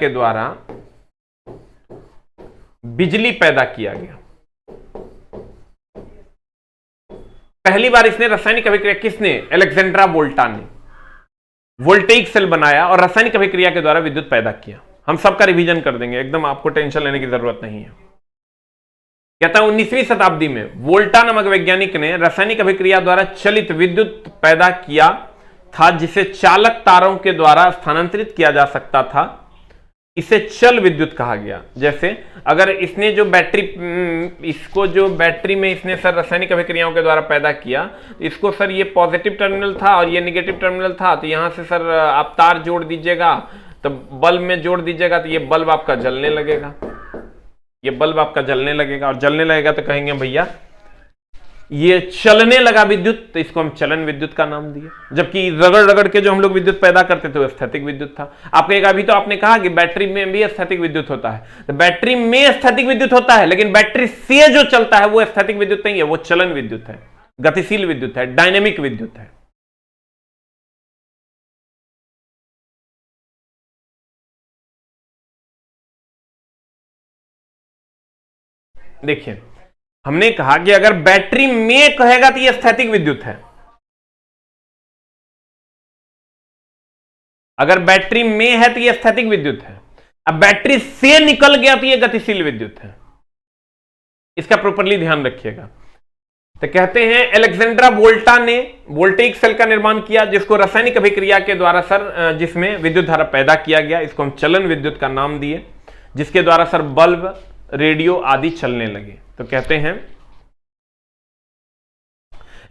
द्वारा बिजली पैदा किया गया। पहली बार इसने रासायनिक अभिक्रिया, किसने? अलेक्जेंड्रा वोल्टा ने वोल्टेइक सेल बनाया और रासायनिक अभिक्रिया के द्वारा विद्युत पैदा किया। हम सबका रिवीजन कर देंगे, एकदम आपको टेंशन लेने की जरूरत नहीं है। कहता है 19वीं शताब्दी में वोल्टा नामक वैज्ञानिक ने रासायनिक अभिक्रिया द्वारा चलित विद्युत पैदा किया था, जिसे चालक तारों के द्वारा स्थानांतरित किया जा सकता था। इसे चल विद्युत कहा गया। जैसे अगर इसने जो बैटरी, इसको जो बैटरी में इसने सर रासायनिक अभिक्रियाओं के द्वारा पैदा किया, इसको सर ये पॉजिटिव टर्मिनल था और ये नेगेटिव टर्मिनल था, तो यहां से सर आप तार जोड़ दीजिएगा, तो बल्ब में जोड़ दीजिएगा, तो ये बल्ब आपका जलने लगेगा। ये बल्ब आपका जलने लगेगा, और जलने लगेगा तो कहेंगे भैया ये चलने लगा विद्युत, तो इसको हम चलन विद्युत का नाम दिए। जबकि रगड़ रगड़ के जो हम लोग विद्युत पैदा करते थे वो स्थैतिक विद्युत था। आप कहेगा अभी तो आपने कहा कि बैटरी में भी स्थैतिक विद्युत होता है, तो बैटरी में स्थैतिक विद्युत होता है, लेकिन बैटरी से जो चलता है वो स्थैतिक विद्युत नहीं है, वो चलन विद्युत है, गतिशील विद्युत है, डायनेमिक विद्युत है। देखिए हमने कहा कि अगर बैटरी में कहेगा तो ये स्थैतिक विद्युत है, अगर बैटरी में है तो ये स्थैतिक विद्युत है। अब बैटरी से निकल गया तो ये गतिशील विद्युत है। इसका प्रॉपरली ध्यान रखिएगा। तो कहते हैं अलेक्जेंड्रा वोल्टा ने वोल्टेइक सेल का निर्माण किया, जिसको रासायनिक अभिक्रिया के द्वारा सर जिसमें विद्युत धारा पैदा किया गया, इसको हम चलन विद्युत का नाम दिए, जिसके द्वारा सर बल्ब, रेडियो आदि चलने लगे। तो कहते हैं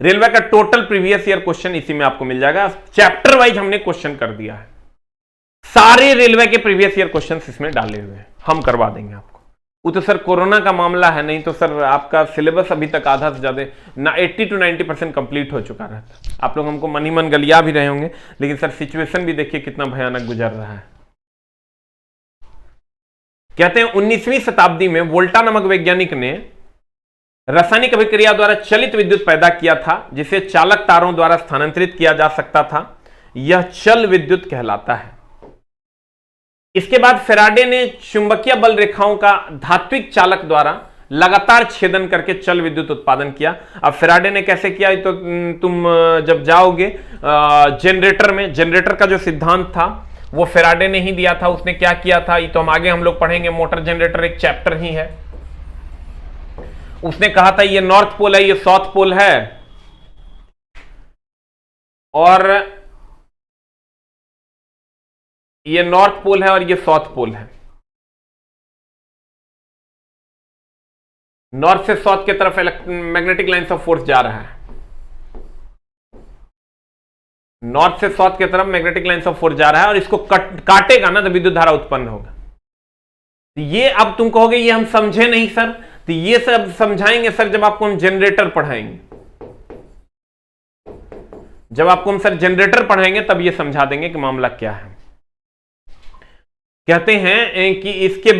रेलवे का टोटल प्रीवियस ईयर क्वेश्चन इसी में आपको मिल जाएगा। चैप्टर वाइज हमने क्वेश्चन कर दिया है, सारे रेलवे के प्रीवियस ईयर क्वेश्चन इसमें डाले हुए हैं, हम करवा देंगे आपको। वो तो सर कोरोना का मामला है, नहीं तो सर आपका सिलेबस अभी तक आधा से ज्यादा ना 80 to 90% कंप्लीट हो चुका रहता। आप लोग हमको मन ही मन गलिया भी रहे होंगे, लेकिन सर सिचुएशन भी देखिए कितना भयानक गुजर रहा है। कहते हैं 19वीं शताब्दी में वोल्टा नामक वैज्ञानिक ने रासायनिक अभिक्रिया द्वारा चलित विद्युत पैदा किया था, जिसे चालक तारों द्वारा स्थानांतरित किया जा सकता था। यह चल विद्युत कहलाता है। इसके बाद फेराडे ने चुंबकीय बल रेखाओं का धात्विक चालक द्वारा लगातार छेदन करके चल विद्युत उत्पादन किया। अब फेराडे ने कैसे किया, तो तुम जब जाओगे जनरेटर में, जनरेटर का जो सिद्धांत था वो फेराडे ने ही दिया था। उसने क्या किया था, ये तो हम लोग पढ़ेंगे, मोटर जनरेटर एक चैप्टर ही है। उसने कहा था ये नॉर्थ पोल है, ये साउथ पोल है, और ये नॉर्थ पोल है और ये साउथ पोल है। नॉर्थ से साउथ की तरफ मैग्नेटिक लाइन्स ऑफ फोर्स जा रहा है, नॉर्थ से साउथ की तरफ मैग्नेटिक लाइन्स ऑफ फोर्स जा रहा है, और इसको काटेगा ना तो विद्युत धारा उत्पन्न होगा। तो ये अब तुम कहोगे ये हम समझे नहीं सर, तो ये सब समझाएंगे सर जब आपको हम जनरेटर पढ़ाएंगे। जब आपको हम सर जनरेटर पढ़ाएंगे तब ये समझा देंगे कि मामला क्या है। कहते हैं कि इसके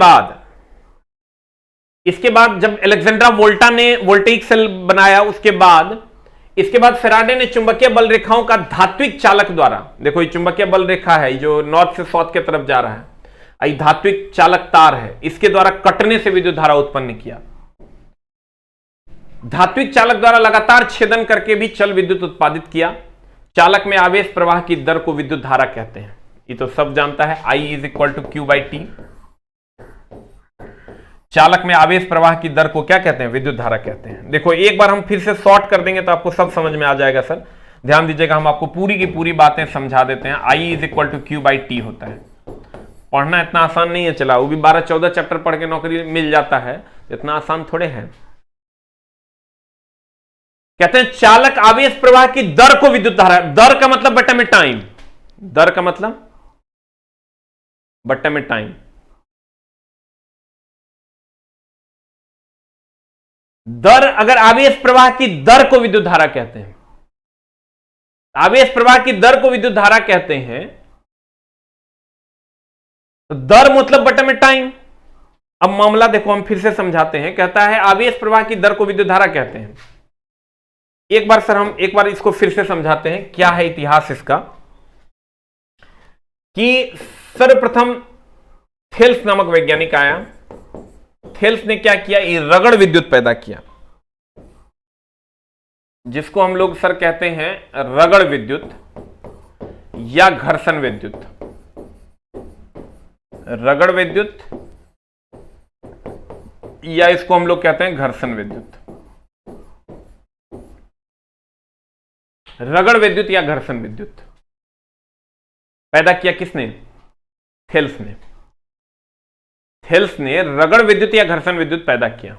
बाद जब अलेक्जेंड्रा वोल्टा ने वोल्टेइक सेल बनाया, इसके बाद फेराडे ने चुंबकीय बल रेखाओं का धात्विक चालक द्वारा, देखो ये चुंबकीय बल रेखा है जो नॉर्थ से साउथ की तरफ जा रहा है, ये धात्विक चालक तार है, इसके द्वारा कटने से विद्युत धारा उत्पन्न किया। धात्विक चालक द्वारा लगातार छेदन करके भी चल विद्युत उत्पादित किया। चालक में आवेश प्रवाह की दर को विद्युत धारा कहते हैं, ये तो सब जानता है, I = Q/T। चालक में आवेश प्रवाह की दर को क्या कहते हैं, विद्युत धारा कहते हैं। देखो एक बार हम फिर से शॉर्ट कर देंगे तो आपको सब समझ में आ जाएगा सर, ध्यान दीजिएगा, हम आपको पूरी की पूरी बातें समझा देते हैं। I = Q/T होता है। पढ़ना इतना आसान नहीं है, चला वो भी 12-14 चैप्टर पढ़ के नौकरी मिल जाता है, इतना आसान थोड़े है। कहते हैं चालक आवेश प्रवाह की दर को विद्युत धारा, दर का मतलब बट्टे में टाइम, दर का मतलब बट्टे में टाइम, दर, अगर आवेश प्रवाह की दर को विद्युत धारा कहते हैं, आवेश प्रवाह की दर को विद्युत धारा कहते हैं, तो दर मतलब बट्टे में टाइम। अब मामला देखो हम फिर से समझाते हैं। कहता है आवेश प्रवाह की दर को विद्युत धारा कहते हैं। एक बार इसको फिर से समझाते हैं, क्या है इतिहास इसका, कि सर्वप्रथम थेल्स नामक वैज्ञानिक आया। थेल्स ने क्या किया, ये रगड़ विद्युत पैदा किया, जिसको हम लोग सर कहते हैं रगड़ विद्युत या घर्षण विद्युत। रगड़ विद्युत या इसको हम लोग कहते हैं घर्षण विद्युत। रगड़ विद्युत या घर्षण विद्युत पैदा किया किसने, थेल्स ने। थेल्स ने रगड़ विद्युत या घर्षण विद्युत पैदा किया।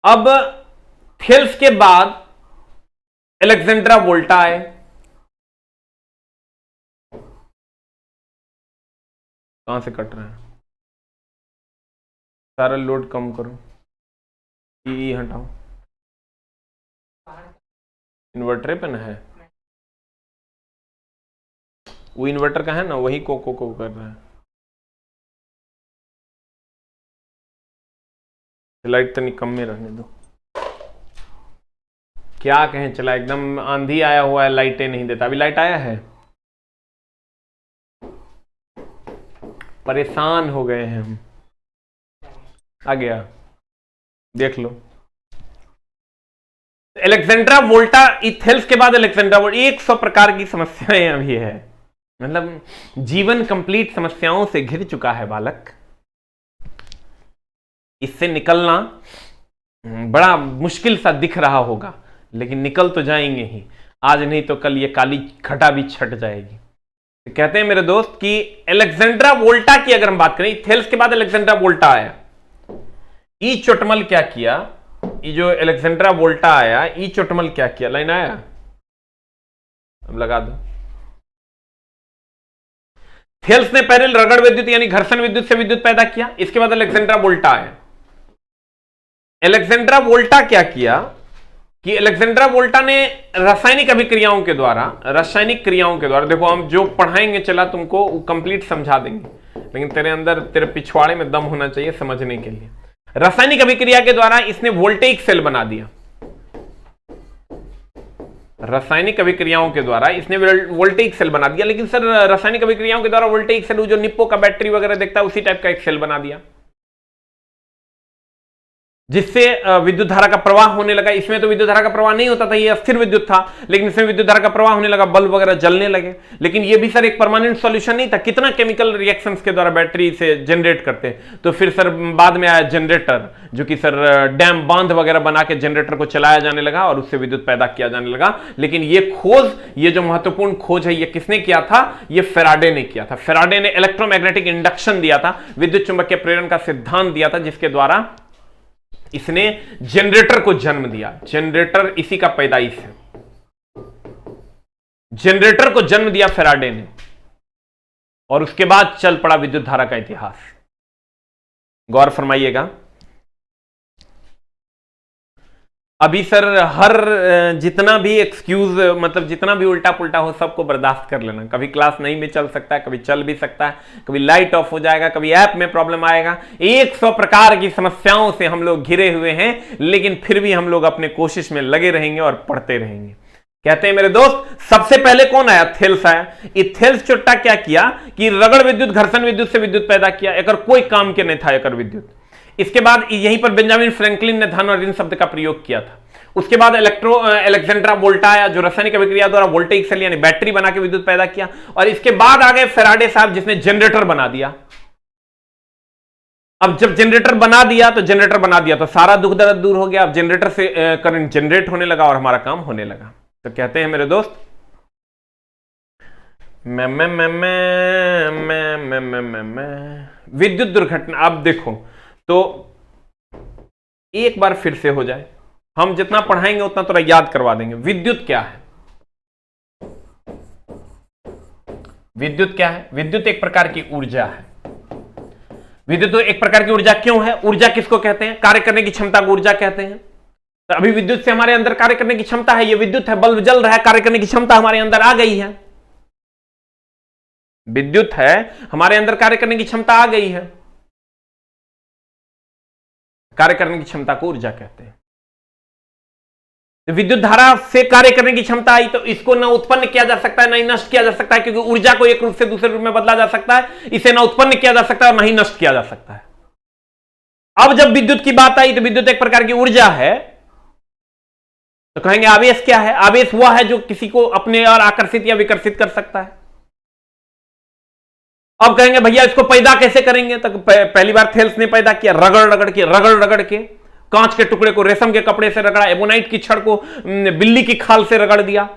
अब थेल्स के बाद अलेक्जेंड्रा वोल्टा आए। कहां से कट रहा है, सारा लोड कम करो, ई हटाओ, इन्वर्टर पे ना है, वो इन्वर्टर का है ना, वही को कर रहा है। लाइट तो कम में रहने दो, क्या कहें, चला एकदम आंधी आया हुआ है, लाइटें नहीं देता। अभी लाइट आया है, परेशान हो गए हैं हम। आ गया, देख लो। एलेक्जेंड्रा वोल्टा इथेल्स के बाद एलेक्जेंड्रा वोल्टा, 100 प्रकार की समस्याएं अभी है। मतलब जीवन कंप्लीट समस्याओं से घिर चुका है बालक। इससे निकलना बड़ा मुश्किल सा दिख रहा होगा, लेकिन निकल तो जाएंगे ही। आज नहीं तो कल ये काली घटा भी छट जाएगी। तो कहते हैं मेरे दोस्त कि एलेक्जेंड्रा वोल्टा की अगर हम बात करें, इथेल्स के बाद एलेक्जेंड्रा वोल्टा आया। ई चोटमल क्या किया, ये जो एलेक्जेंड्रा वोल्टा आया, ई चोटमल क्या किया, लाइन आया, अब लगा दो। थेल्स ने पहले रगड़ विद्युत यानी घर्षण विद्युत से विद्युत पैदा किया, इसके बाद एलेक्जेंड्रा वोल्टा आया। एलेक्जेंड्रा वोल्टा क्या किया कि एलेक्जेंड्रा वोल्टा ने रासायनिक अभिक्रियाओं के द्वारा, रासायनिक क्रियाओं के द्वारा, देखो हम जो पढ़ाएंगे चला तुमको वो कंप्लीट समझा देंगे, लेकिन तेरे अंदर, तेरे पिछवाड़े में दम होना चाहिए समझने के लिए। रासायनिक अभिक्रिया के द्वारा इसने वोल्टेइक सेल बना दिया। रासायनिक अभिक्रियाओं के द्वारा इसने वोल्टेइक सेल बना दिया। लेकिन सर रासायनिक अभिक्रियाओं के द्वारा वोल्टेइक सेल जो निप्पो का बैटरी वगैरह देखता है उसी टाइप का एक सेल बना दिया, जिससे विद्युत धारा का प्रवाह होने लगा। इसमें तो विद्युत धारा का प्रवाह नहीं होता था, ये अस्थिर विद्युत था, लेकिन इसमें विद्युत धारा का प्रवाह होने लगा, बल्ब वगैरह जलने लगे। लेकिन ये भी सर एक परमानेंट सॉल्यूशन नहीं था, कितना केमिकल रिएक्शंस के द्वारा बैटरी से जनरेट करते। तो फिर सर बाद में आया जनरेटर, जो कि सर डैम बांध वगैरह बना के जनरेटर को चलाया जाने लगा और उससे विद्युत पैदा किया जाने लगा। लेकिन ये खोज, ये जो महत्वपूर्ण खोज है, ये किसने किया था, ये फेराडे ने किया था। फेराडे ने इलेक्ट्रोमैग्नेटिक इंडक्शन दिया था, विद्युत चुंबकीय प्रेरण का सिद्धांत दिया था, जिसके द्वारा इसने जनरेटर को जन्म दिया। जनरेटर इसी का पैदाइश है, जनरेटर को जन्म दिया फेराडे ने, और उसके बाद चल पड़ा विद्युत धारा का इतिहास। गौर फरमाइएगा। अभी सर हर जितना भी एक्सक्यूज, मतलब जितना भी उल्टा पुल्टा हो सबको बर्दाश्त कर लेना। कभी क्लास नहीं भी चल सकता है, कभी चल भी सकता है, कभी लाइट ऑफ हो जाएगा, कभी ऐप में प्रॉब्लम आएगा। 100 प्रकार की समस्याओं से हम लोग घिरे हुए हैं, लेकिन फिर भी हम लोग अपने कोशिश में लगे रहेंगे और पढ़ते रहेंगे। कहते हैं मेरे दोस्त, सबसे पहले कौन आया, थेल्स आया। इथेल्स चोट्टा क्या किया कि रगड़ विद्युत घर्षण विद्युत से विद्युत पैदा किया, एकर कोई काम के नहीं था एकर विद्युत। इसके बाद यहीं पर बेंजामिन फ्रैंकलिन ने धन और ऋण शब्द का प्रयोग किया था। उसके बाद एलेक्जेंड्रा वोल्टा आया, जो रासायनिक अभिक्रिया द्वारा वोल्टेइक सेल यानी बैटरी बना के विद्युत पैदा किया। और इसके बाद आ गए फेराडे साहब, जिसने जनरेटर बना दिया। अब जब जनरेटर बना दिया तो सारा दुख दर्द दूर हो गया। अब जनरेटर से करंट जनरेट होने लगा और हमारा काम होने लगा। तो कहते हैं मेरे दोस्त, विद्युत दुर्घटना। अब देखो तो एक बार फिर से हो जाए, हम जितना पढ़ाएंगे उतना थोड़ा याद करवा देंगे। विद्युत क्या है, विद्युत क्या है? विद्युत एक प्रकार की ऊर्जा है। विद्युत एक प्रकार की ऊर्जा क्यों है? ऊर्जा किसको कहते हैं? कार्य करने की क्षमता को ऊर्जा कहते हैं। तो अभी विद्युत से हमारे अंदर कार्य करने की क्षमता है, ये विद्युत है, बल्ब जल रहा है, कार्य करने की क्षमता हमारे अंदर आ गई है। विद्युत है, हमारे अंदर कार्य करने की क्षमता आ गई है। कार्य करने की क्षमता को ऊर्जा कहते हैं। तो विद्युत धारा से कार्य करने की क्षमता आई, तो इसको ना उत्पन्न किया जा सकता है ना ही नष्ट किया जा सकता है, क्योंकि ऊर्जा को एक रूप से दूसरे रूप में बदला जा सकता है। इसे ना उत्पन्न किया जा सकता है और ना ही नष्ट किया जा सकता है। अब जब विद्युत की बात आई तो विद्युत एक प्रकार की ऊर्जा है। तो कहेंगे आवेश क्या है? आवेश वह है जो किसी को अपने और आकर्षित या विकर्षित कर सकता है। अब कहेंगे भैया इसको पैदा कैसे करेंगे? तो पहली बार थेल्स ने पैदा किया, रगड़ के कांच के टुकड़े को रेशम के कपड़े से रगड़ा, एबोनाइट की छड़ को बिल्ली की खाल से रगड़ दिया,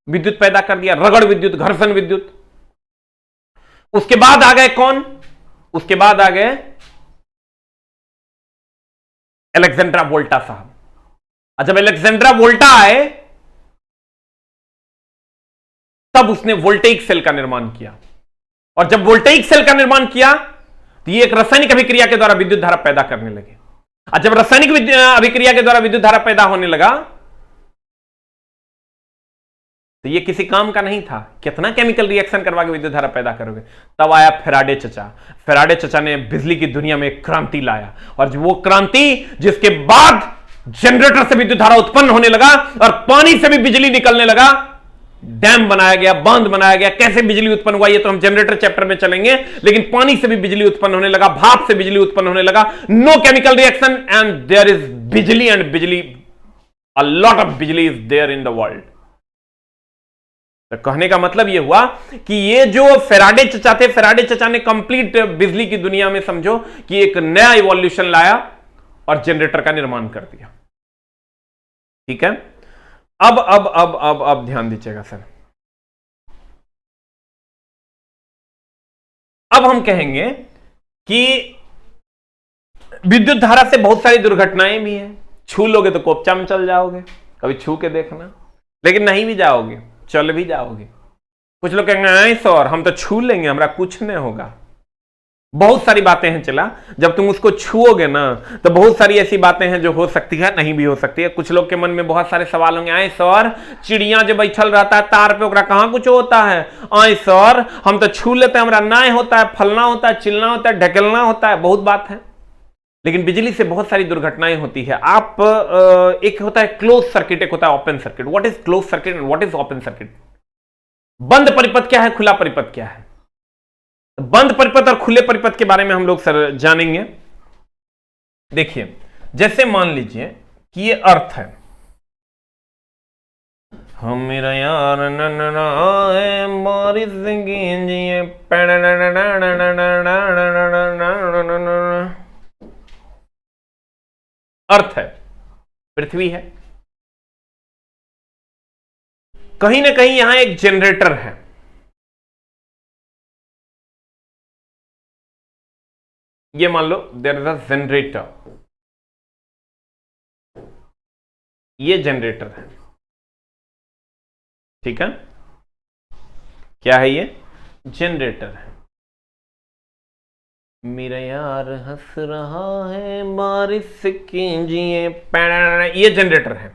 विद्युत पैदा कर दिया। रगड़ विद्युत, घर्षण विद्युत। उसके बाद आ गए कौन? उसके बाद आ गए एलेक्जेंड्रा वोल्टा साहब। और जब एलेक्जेंड्रा वोल्टा आए तब उसने वोल्टेइक सेल का निर्माण किया। और जब वोल्टेइक सेल का निर्माण किया तो ये एक रासायनिक अभिक्रिया के द्वारा विद्युत धारा पैदा करने लगे। और जब रासायनिक अभिक्रिया के द्वारा विद्युत धारा पैदा होने लगा तो ये किसी काम का नहीं था। कितना केमिकल रिएक्शन करवा के विद्युत धारा पैदा करोगे? तब आया फेराडे चचा। फेराडे चचा ने बिजली की दुनिया में एक क्रांति लाया, और वो क्रांति जिसके बाद जनरेटर से विद्युत धारा उत्पन्न होने लगा और पानी से भी बिजली निकलने लगा, डैम बनाया गया, बांध बनाया गया, कैसे बिजली उत्पन्न हुआ ये तो हम जनरेटर चैप्टर में चलेंगे, लेकिन पानी से भी बिजली उत्पन्न होने लगा, भाप से बिजली उत्पन्न होने लगा, no chemical reaction and there is बिजली, एंड बिजली, अ लॉट ऑफ बिजली is there in the world. तो कहने का मतलब यह हुआ कि ये जो फेराडे चचा थे, फेराडे चचा ने कंप्लीट बिजली की दुनिया में समझो कि एक नया इवोल्यूशन लाया और जनरेटर का निर्माण कर दिया। ठीक है, अब ध्यान दीजिएगा सर। अब हम कहेंगे कि विद्युत धारा से बहुत सारी दुर्घटनाएं भी हैं। छू लोगे तो कोपचा में चल जाओगे, कभी छू के देखना, लेकिन नहीं भी जाओगे, चल भी जाओगे। कुछ लोग कहेंगे नहीं सर हम तो छू लेंगे, हमारा कुछ नहीं होगा। बहुत सारी बातें हैं चला, जब तुम उसको छुओगे ना तो बहुत सारी ऐसी बातें हैं जो हो सकती है, नहीं भी हो सकती है। कुछ लोग के मन में बहुत सारे सवाल होंगे, आए सर चिड़िया जो बैठल रहता है तार पे ओकरा कहां कुछ होता है, आए सर हम तो छू लेते हैं, हमारा नाय होता है, फलना होता है, चिलना होता है, ढकेलना होता है, बहुत बात है। लेकिन बिजली से बहुत सारी दुर्घटनाएं होती है। आप एक होता है क्लोज सर्किट, एक होता है open circuit. What is close circuit and what is open circuit? बंद परिपथ क्या है, खुला परिपथ क्या है? बंद परिपथ और खुले परिपथ के बारे में हम लोग सर जानेंगे। देखिए, जैसे मान लीजिए कि ये अर्थ है, हम मेरा यार अर्थ है, पृथ्वी है, कहीं ना कहीं यहां एक जनरेटर है। ये मान लो देयर इज अ जनरेटर, ये जनरेटर है। ठीक है, क्या है ये? जनरेटर है। मेरा यार हंस रहा है बारिश कीजिए, ये जनरेटर है।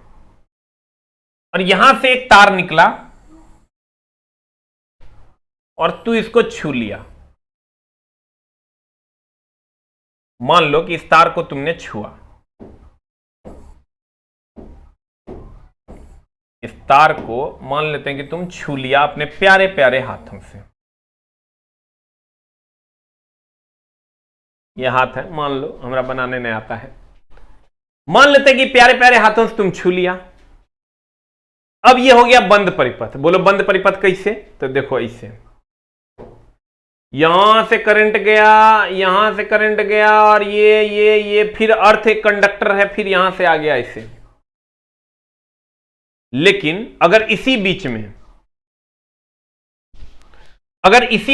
और यहां से एक तार निकला और तू इसको छू लिया। मान लो कि इस तार को तुमने छुआ, इस तार को मान लेते हैं कि तुम छू लिया अपने प्यारे प्यारे हाथों से। यह हाथ है, मान लो, हमरा बनाने नहीं आता है, मान लेते हैं कि प्यारे प्यारे हाथों से तुम छू लिया। अब यह हो गया बंद परिपथ। बोलो बंद परिपथ कैसे? तो देखो ऐसे, यहां से करंट गया, यहां से करंट गया, और ये फिर अर्थ एक कंडक्टर है, फिर यहां से आ गया ऐसे। लेकिन अगर इसी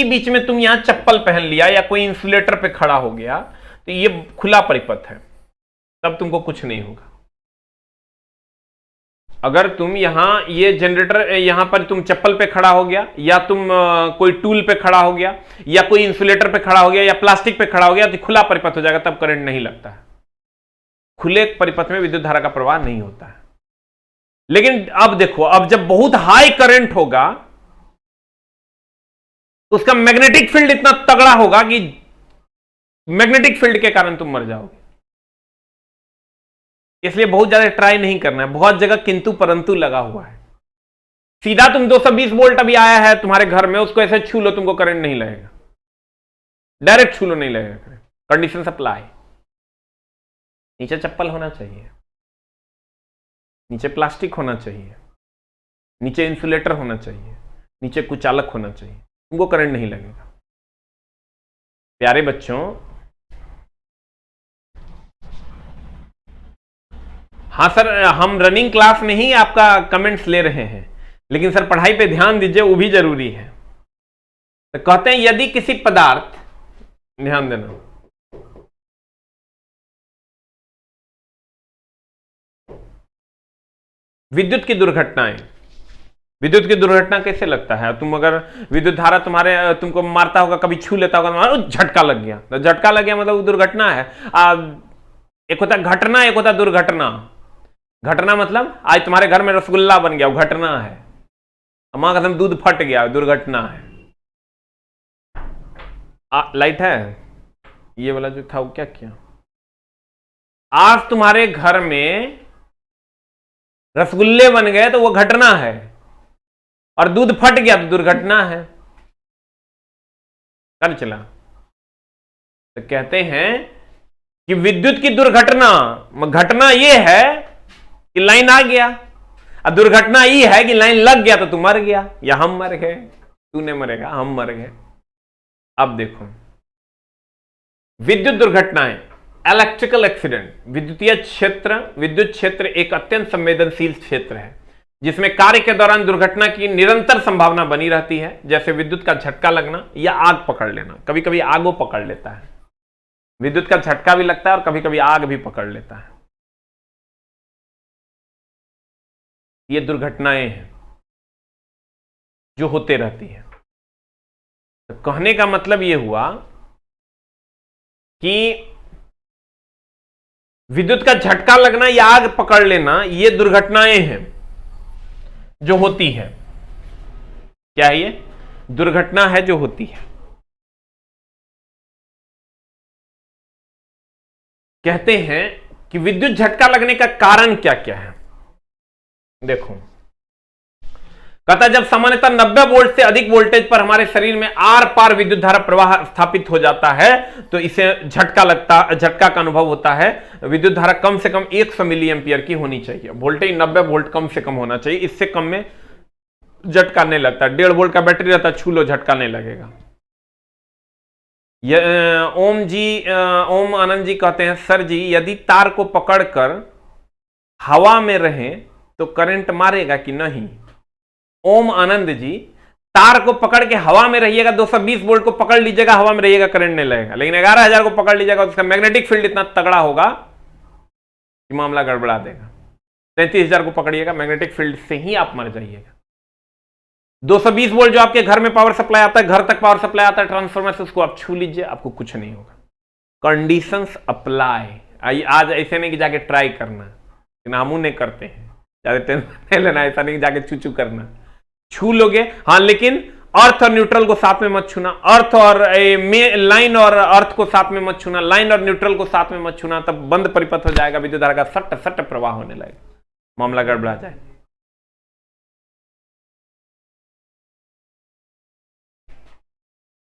बीच में तुम यहां चप्पल पहन लिया या कोई इंसुलेटर पे खड़ा हो गया तो ये खुला परिपथ है, तब तुमको कुछ नहीं होगा। अगर तुम यहां ये जनरेटर, यहां पर तुम चप्पल पे खड़ा हो गया, या तुम कोई टूल पे खड़ा हो गया, या कोई इंसुलेटर पे खड़ा हो गया, या प्लास्टिक पे खड़ा हो गया, तो खुला परिपथ हो जाएगा, तब करंट नहीं लगता है। खुले परिपथ में विद्युत धारा का प्रवाह नहीं होता है। लेकिन अब देखो, अब जब बहुत हाई करंट होगा तो उसका मैग्नेटिक फील्ड इतना तगड़ा होगा कि मैग्नेटिक फील्ड के कारण तुम मर जाओगे। इसलिए बहुत ज्यादा ट्राई नहीं करना है, बहुत जगह किंतु परंतु लगा हुआ है। सीधा तुम 220 वोल्ट अभी आया है तुम्हारे घर में, उसको ऐसे छू लो, तुमको करंट नहीं लगेगा। डायरेक्ट छू लो, नहीं लगेगा। Condition apply. नीचे चप्पल होना चाहिए, नीचे प्लास्टिक होना चाहिए, नीचे इंसुलेटर होना चाहिए, नीचे कुचालक होना चाहिए, तुमको करंट नहीं लगेगा। प्यारे बच्चों, हाँ सर, हम रनिंग क्लास में ही आपका कमेंट्स ले रहे हैं, लेकिन सर पढ़ाई पे ध्यान दीजिए, वो भी जरूरी है। तो कहते हैं यदि किसी पदार्थ, ध्यान देना, विद्युत की दुर्घटना कैसे लगता है? तुम अगर विद्युत धारा तुमको मारता होगा, कभी छू लेता होगा, झटका लग गया, तो झटका लग गया मतलब वो दुर्घटना है। एक होता है घटना, एक होता है दुर्घटना। घटना मतलब आज तुम्हारे घर में रसगुल्ला बन गया, वो घटना है। मां कसम दूध फट गया, दुर्घटना है। लाइट है, ये वाला जो था वो क्या किया? आज तुम्हारे घर में रसगुल्ले बन गए तो वो घटना है, और दूध फट गया तो दुर्घटना है। कर चला तो कहते हैं कि विद्युत की दुर्घटना, घटना यह है कि लाइन आ गया, और दुर्घटना ये है कि लाइन लग गया तो तू मर गया, या हम मर गए। तू नहीं मरेगा, हम मर गए। अब देखो विद्युत दुर्घटनाएं, इलेक्ट्रिकल एक्सीडेंट। विद्युत क्षेत्र एक अत्यंत संवेदनशील क्षेत्र है जिसमें कार्य के दौरान दुर्घटना की निरंतर संभावना बनी रहती है, जैसे विद्युत का झटका लगना या आग पकड़ लेना। कभी कभी आगो पकड़ लेता है, विद्युत का झटका भी लगता है और कभी कभी आग भी पकड़ लेता है। ये दुर्घटनाएं हैं जो होते रहती है। तो कहने का मतलब यह हुआ कि विद्युत का झटका लगना या आग पकड़ लेना ये दुर्घटनाएं हैं जो होती है। क्या है ये? दुर्घटना है जो होती है। कहते हैं कि विद्युत झटका लगने का कारण क्या क्या है। देखो, कहता जब सामान्यतः 90 वोल्ट से अधिक वोल्टेज पर हमारे शरीर में आर पार विद्युत धारा प्रवाह स्थापित हो जाता है तो इसे झटका का अनुभव होता है। विद्युत धारा कम से कम 100 मिली एम्पियर की होनी चाहिए। वोल्टेज 90 वोल्ट कम से कम होना चाहिए, इससे कम में झटका नहीं लगता। 1.5 वोल्ट का बैटरी रहता, छू लो झटका नहीं लगेगा। ओम आनंद जी कहते हैं सर जी यदि तार को पकड़कर हवा में रहें तो करंट मारेगा कि नहीं। ओम आनंद जी, तार को पकड़ के हवा में रहिएगा, 220 वोल्ट को पकड़ लीजिएगा, हवा में रहिएगा, करंट नहीं लगेगा। लेकिन 11,000 को पकड़ लीजिएगा, उसका मैग्नेटिक फील्ड इतना तगड़ा होगा कि मामला गड़बड़ा देगा। 33,000 को पकड़िएगा, मैग्नेटिक फील्ड से ही आप मर जाइएगा। 220 वोल्ट जो आपके घर में पावर सप्लाई आता है, घर तक पावर सप्लाई आता है ट्रांसफार्मर से, उसको आप छू लीजिए, आपको कुछ नहीं होगा। Conditions apply. आज ऐसे नहीं कि जाके ट्राई करना, लेकिन हम नहीं करते हैं, ज्यादा टेंशन नहीं लेना, ऐसा नहीं जाके चू करना। छू लोगे हाँ, लेकिन अर्थ और न्यूट्रल को साथ में मत छूना। अर्थ और लाइन और अर्थ को साथ में मत छूना, लाइन और न्यूट्रल को साथ में मत छूना, तब बंद परिपथ हो जाएगा, विद्युत धारा का सट सट प्रवाह होने लगेगा, मामला गड़बड़ा जाए।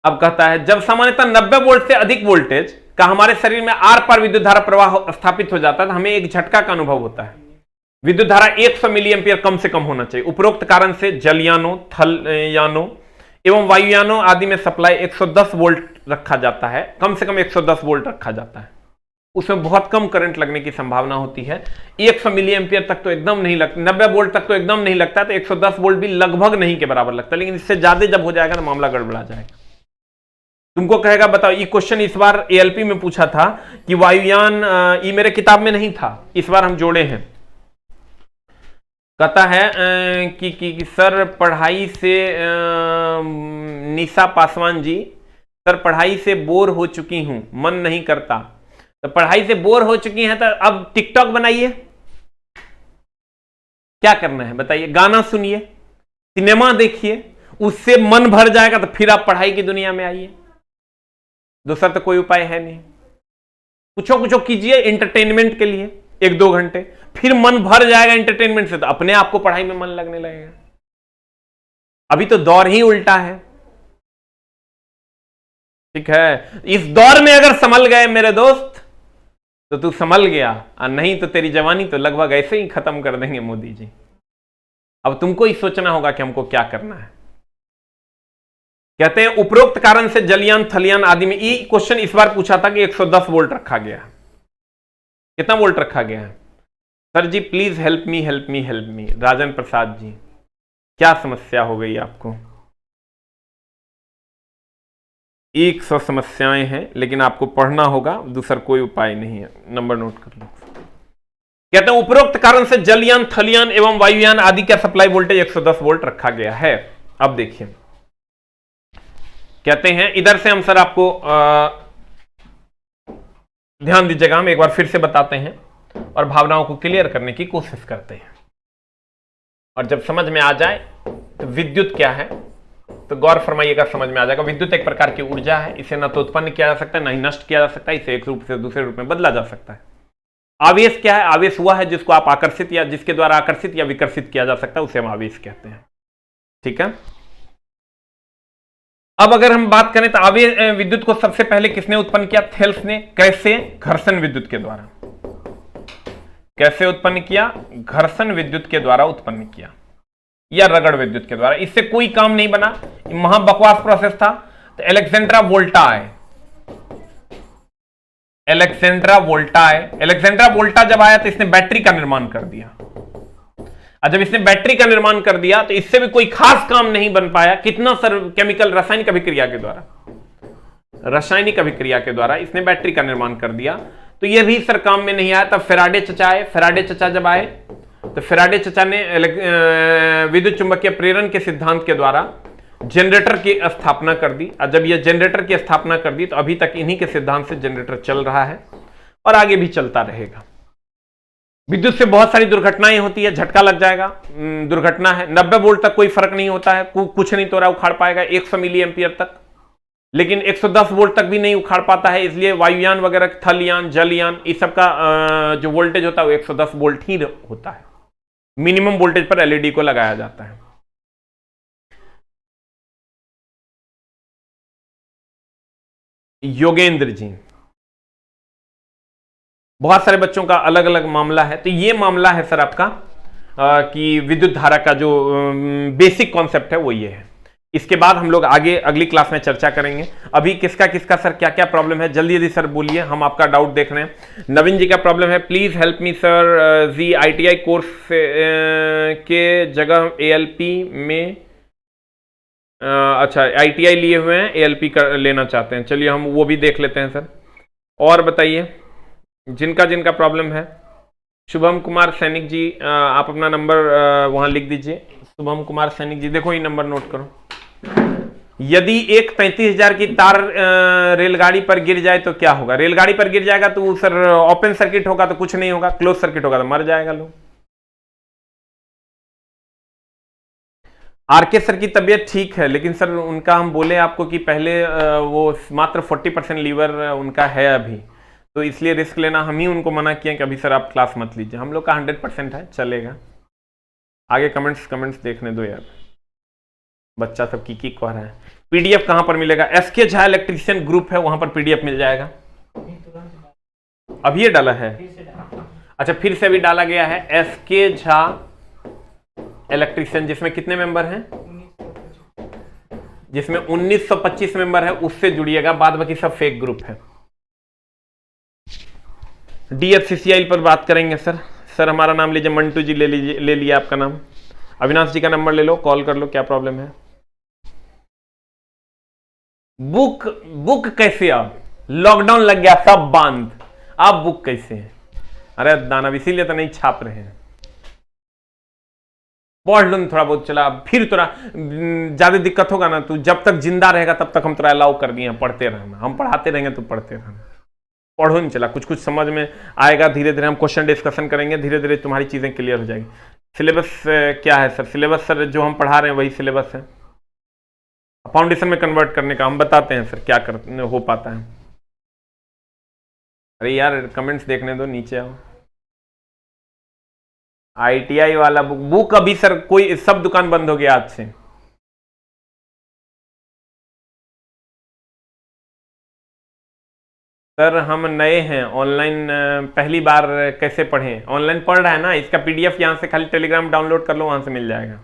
अब कहता है जब सामान्यतः 90 वोल्ट से अधिक वोल्टेज का हमारे शरीर में आर पार विद्युत धारा प्रवाह स्थापित हो जाता है तो हमें एक झटका का अनुभव होता है। विद्युत धारा 100 मिली एम्पियर कम से कम होना चाहिए। उपरोक्त कारण से जलयानों, थलयानों एवं वायुयानों आदि में सप्लाई 110 वोल्ट रखा जाता है, कम से कम 110 वोल्ट रखा जाता है। उसमें बहुत कम करंट लगने की संभावना होती है। 100 मिली एम्पियर तक तो एकदम नहीं लगता, 90 वोल्ट तक तो एकदम नहीं लगता, तो 110 वोल्ट भी लगभग नहीं के बराबर लगता। लेकिन इससे ज्यादा जब हो जाएगा तो मामला गड़बड़ा जाएगा। तुमको कहेगा बताओ, ये क्वेश्चन इस बार एएलपी में पूछा था कि वायुयान, ये मेरे किताब में नहीं था, इस बार हम जोड़े हैं। कहता है कि सर पढ़ाई से, निशा पासवान जी, सर पढ़ाई से बोर हो चुकी हूं, मन नहीं करता। तो पढ़ाई से बोर हो चुकी हैं तो अब टिकटॉक बनाइए, क्या करना है बताइए, गाना सुनिए, सिनेमा देखिए, उससे मन भर जाएगा तो फिर आप पढ़ाई की दुनिया में आइए। दूसरा तो कोई उपाय है नहीं। कुछ कीजिए एंटरटेनमेंट के लिए 1-2 घंटे, फिर मन भर जाएगा एंटरटेनमेंट से तो अपने आप को पढ़ाई में मन लगने लगेगा। अभी तो दौर ही उल्टा है, ठीक है। इस दौर में अगर संभल गए मेरे दोस्त तो तू संभल गया, और नहीं तो तेरी जवानी तो लगभग ऐसे ही खत्म कर देंगे मोदी जी। अब तुमको ही सोचना होगा कि हमको क्या करना है। कहते हैं उपरोक्त कारण से जलयान, थलयान आदि में, ये क्वेश्चन इस बार पूछा था कि 110 वोल्ट रखा गया। कितना वोल्ट रखा गया है सर जी? Please help me help me help me. Rajan Prasad ji, क्या समस्या हो गई आपको? 100 समस्याएं हैं, लेकिन आपको पढ़ना होगा, दूसरा कोई उपाय नहीं है। नंबर नोट कर लो। कहते हैं उपरोक्त कारण से जलयान, थलयान एवं वायुयान आदि का सप्लाई वोल्टेज 110 वोल्ट रखा गया है। अब देखिए, कहते हैं इधर से हम सर आपको ध्यान दीजिएगा, हम एक बार फिर से बताते हैं और भावनाओं को क्लियर करने की कोशिश करते हैं। और जब समझ में आ जाए तो विद्युत क्या है तो गौर फरमाइएगा, समझ में आ जाएगा। विद्युत एक प्रकार की ऊर्जा है, इसे न तो उत्पन्न किया जा सकता है, न ही नष्ट किया जा सकता है, इसे एक रूप से दूसरे रूप में बदला जा सकता है। आवेश क्या है? आवेश हुआ है जिसको आप आकर्षित या जिसके द्वारा आकर्षित या विकर्षित किया जा सकता है, उसे हम आवेश कहते हैं। ठीक है। अब अगर हम बात करें तो आवेश विद्युत को सबसे पहले किसने उत्पन्न किया? थेल्स ने। कैसे? घर्षण विद्युत के द्वारा। कैसे उत्पन्न किया? घर्षण विद्युत के द्वारा उत्पन्न किया, या रगड़ विद्युत के द्वारा। इससे कोई काम नहीं बना, महा बकवास प्रोसेस था। तो एलेक्जेंड्रा वोल्टा आए। एलेक्जेंड्रा वोल्टा जब आया तो इसने बैटरी का निर्माण कर दिया। और जब इसने बैटरी का निर्माण कर दिया तो इससे भी कोई खास काम नहीं बन पाया। कितना सर? केमिकल रासायनिक अभिक्रिया के द्वारा, रासायनिक अभिक्रिया के द्वारा इसने बैटरी का निर्माण कर दिया। तो यह भी सर काम में नहीं आया। तब फेराडे चचा आए। फेराडे चचा जब आए तो फेराडे चचा ने विद्युत चुंबकीय प्रेरण के सिद्धांत के द्वारा जनरेटर की स्थापना कर दी। और जब यह जनरेटर की स्थापना कर दी तो अभी तक इन्हीं के सिद्धांत से जनरेटर चल रहा है और आगे भी चलता रहेगा। विद्युत से बहुत सारी दुर्घटनाएं होती है, झटका लग जाएगा, दुर्घटना है। 90 वोल्ट तक कोई फर्क नहीं होता है, कुछ नहीं तो रहा, उखाड़ पाएगा 100 मिली एम्पियर तक। लेकिन 110 वोल्ट तक भी नहीं उखाड़ पाता है, इसलिए वायुयान वगैरह, थलयान, जलयान, इस सब का जो वोल्टेज होता है वो 110 वोल्ट ही होता है। मिनिमम वोल्टेज पर एलईडी को लगाया जाता है। योगेंद्र जी, बहुत सारे बच्चों का अलग अलग मामला है। तो ये मामला है सर आपका कि विद्युत धारा का जो बेसिक कॉन्सेप्ट है वो ये है। इसके बाद हम लोग आगे अगली क्लास में चर्चा करेंगे। अभी किसका किसका सर क्या क्या प्रॉब्लम है जल्दी जल्दी सर बोलिए, हम आपका डाउट देख रहे हैं। नवीन जी का प्रॉब्लम है, प्लीज हेल्प मी सर, जी आईटीआई कोर्स के जगह एएलपी में अच्छा आईटीआई लिए हुए हैं, एएलपी कर लेना चाहते हैं। चलिए हम वो भी देख लेते हैं सर। और बताइए जिनका जिनका प्रॉब्लम है। शुभम कुमार सैनिक जी, आप अपना नंबर वहां लिख दीजिए। शुभम कुमार सैनिक जी, देखो ये नंबर नोट करो। यदि एक 35,000 की तार रेलगाड़ी पर गिर जाए तो क्या होगा? रेलगाड़ी पर गिर जाएगा तो सर ओपन सर्किट होगा तो कुछ नहीं होगा, क्लोज सर्किट होगा तो मर जाएगा लोग। आरके सर की तबीयत ठीक है, लेकिन सर उनका हम बोले आपको कि पहले वो मात्र 40% लीवर उनका है अभी, तो इसलिए रिस्क लेना हम ही उनको मना किए कि अभी सर आप क्लास मत लीजिए। हम लोग का 100% है, चलेगा। आगे कमेंट्स देखने दो यार, बच्चा सब की कह रहा है। पीडीएफ कहां पर मिलेगा? एसके झा इलेक्ट्रीशियन ग्रुप है, वहां पर पीडीएफ मिल जाएगा। अभी ये डाला है, अच्छा फिर से अभी डाला गया है। एसके झा इलेक्ट्रीशियन, जिसमें कितने मेंबर हैं? जिसमें 1925 मेंबर है, उससे जुड़िएगा, बाद बाकी सब फेक ग्रुप है। डीएफसीसीआई पर बात करेंगे सर। सर हमारा नाम लीजिए, मंटू जी ले लीजिए, ले लिया आपका नाम। अविनाश जी का नंबर ले लो, कॉल कर लो, क्या प्रॉब्लम है? बुक कैसे? आप लॉकडाउन लग गया, सब बंद, आप बुक कैसे हैं? अरे दानव, इसीलिए तो नहीं छाप रहे हैं। पढ़ लो थोड़ा बहुत, चला फिर थोड़ा ज्यादा दिक्कत होगा ना, तू जब तक जिंदा रहेगा तब तक हम थोड़ा अलाउ कर दिए, पढ़ते रहना, हम पढ़ाते रहेंगे तो पढ़ते रहना। पढ़ो नहीं, चला कुछ कुछ समझ में आएगा, धीरे धीरे हम क्वेश्चन डिस्कशन करेंगे, धीरे धीरे तुम्हारी चीजें क्लियर हो जाएगी। सिलेबस क्या है सर? सिलेबस सर जो हम पढ़ा रहे हैं वही सिलेबस है, फाउंडेशन में कन्वर्ट करने का हम बताते हैं सर क्या कर हो पाता है। अरे यार कमेंट्स देखने दो, नीचे आओ। आईटीआई वाला बुक अभी सर कोई, सब दुकान बंद हो गया आज से। सर हम नए हैं, ऑनलाइन पहली बार कैसे पढ़ें? ऑनलाइन पढ़ रहा है ना, इसका पीडीएफ यहां से खाली टेलीग्राम डाउनलोड कर लो, वहां से मिल जाएगा।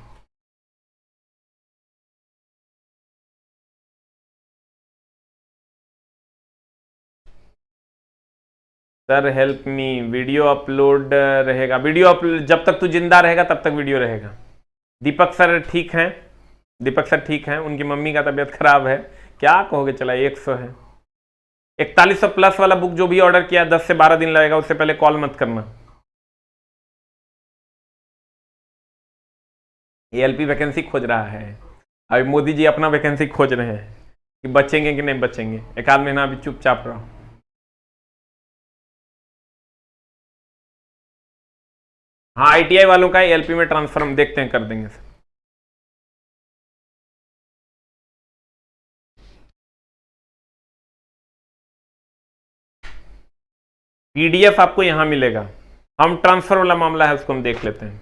Sir help me, video upload रहेगा? वीडियो अपलोड जब तक तू जिंदा रहेगा तब तक वीडियो रहेगा। दीपक सर ठीक हैं? दीपक सर ठीक हैं, उनकी मम्मी का तबीयत खराब है, क्या कहोगे? चला 100 है। 4100 प्लस वाला बुक जो भी ऑर्डर किया 10 से 12 दिन लगेगा, उससे पहले कॉल मत करना। एएलपी वैकेंसी खोज रहा है, अभी मोदी जी अपना वैकेंसी खोज रहे हैं कि बचेंगे कि नहीं बचेंगे। एक आध महीना अभी चुपचाप रहो। हाँ आईटीआई वालों का एएलपी में ट्रांसफर हम देखते हैं, कर देंगे सर। पीडीएफ आपको यहां मिलेगा, हम ट्रांसफर वाला मामला है उसको हम देख लेते हैं।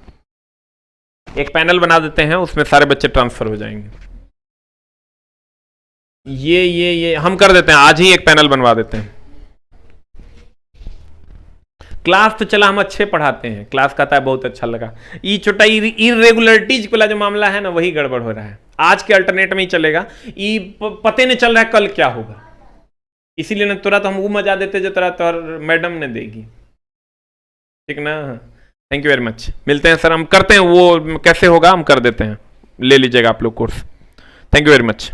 एक पैनल बना देते हैं, उसमें सारे बच्चे ट्रांसफर हो जाएंगे। ये हम कर देते हैं, आज ही एक पैनल बनवा देते हैं। क्लास तो चला हम अच्छे पढ़ाते हैं, क्लास कहता है बहुत अच्छा लगा, ये छोटा इरेगुलरिटीज वाला जो मामला है ना वही गड़बड़ हो रहा है। आज के अल्टरनेट में ही चलेगा, ये पते नहीं चल रहा है कल क्या होगा, इसीलिए ना तुरंत हम वो मजा देते जो तुरंत और मैडम ने देगी, ठीक ना। थैंक यू वेरी मच, मिलते हैं सर, हम करते हैं वो कैसे होगा हम कर देते हैं, ले लीजिएगा आप लोग course. Thank you very much.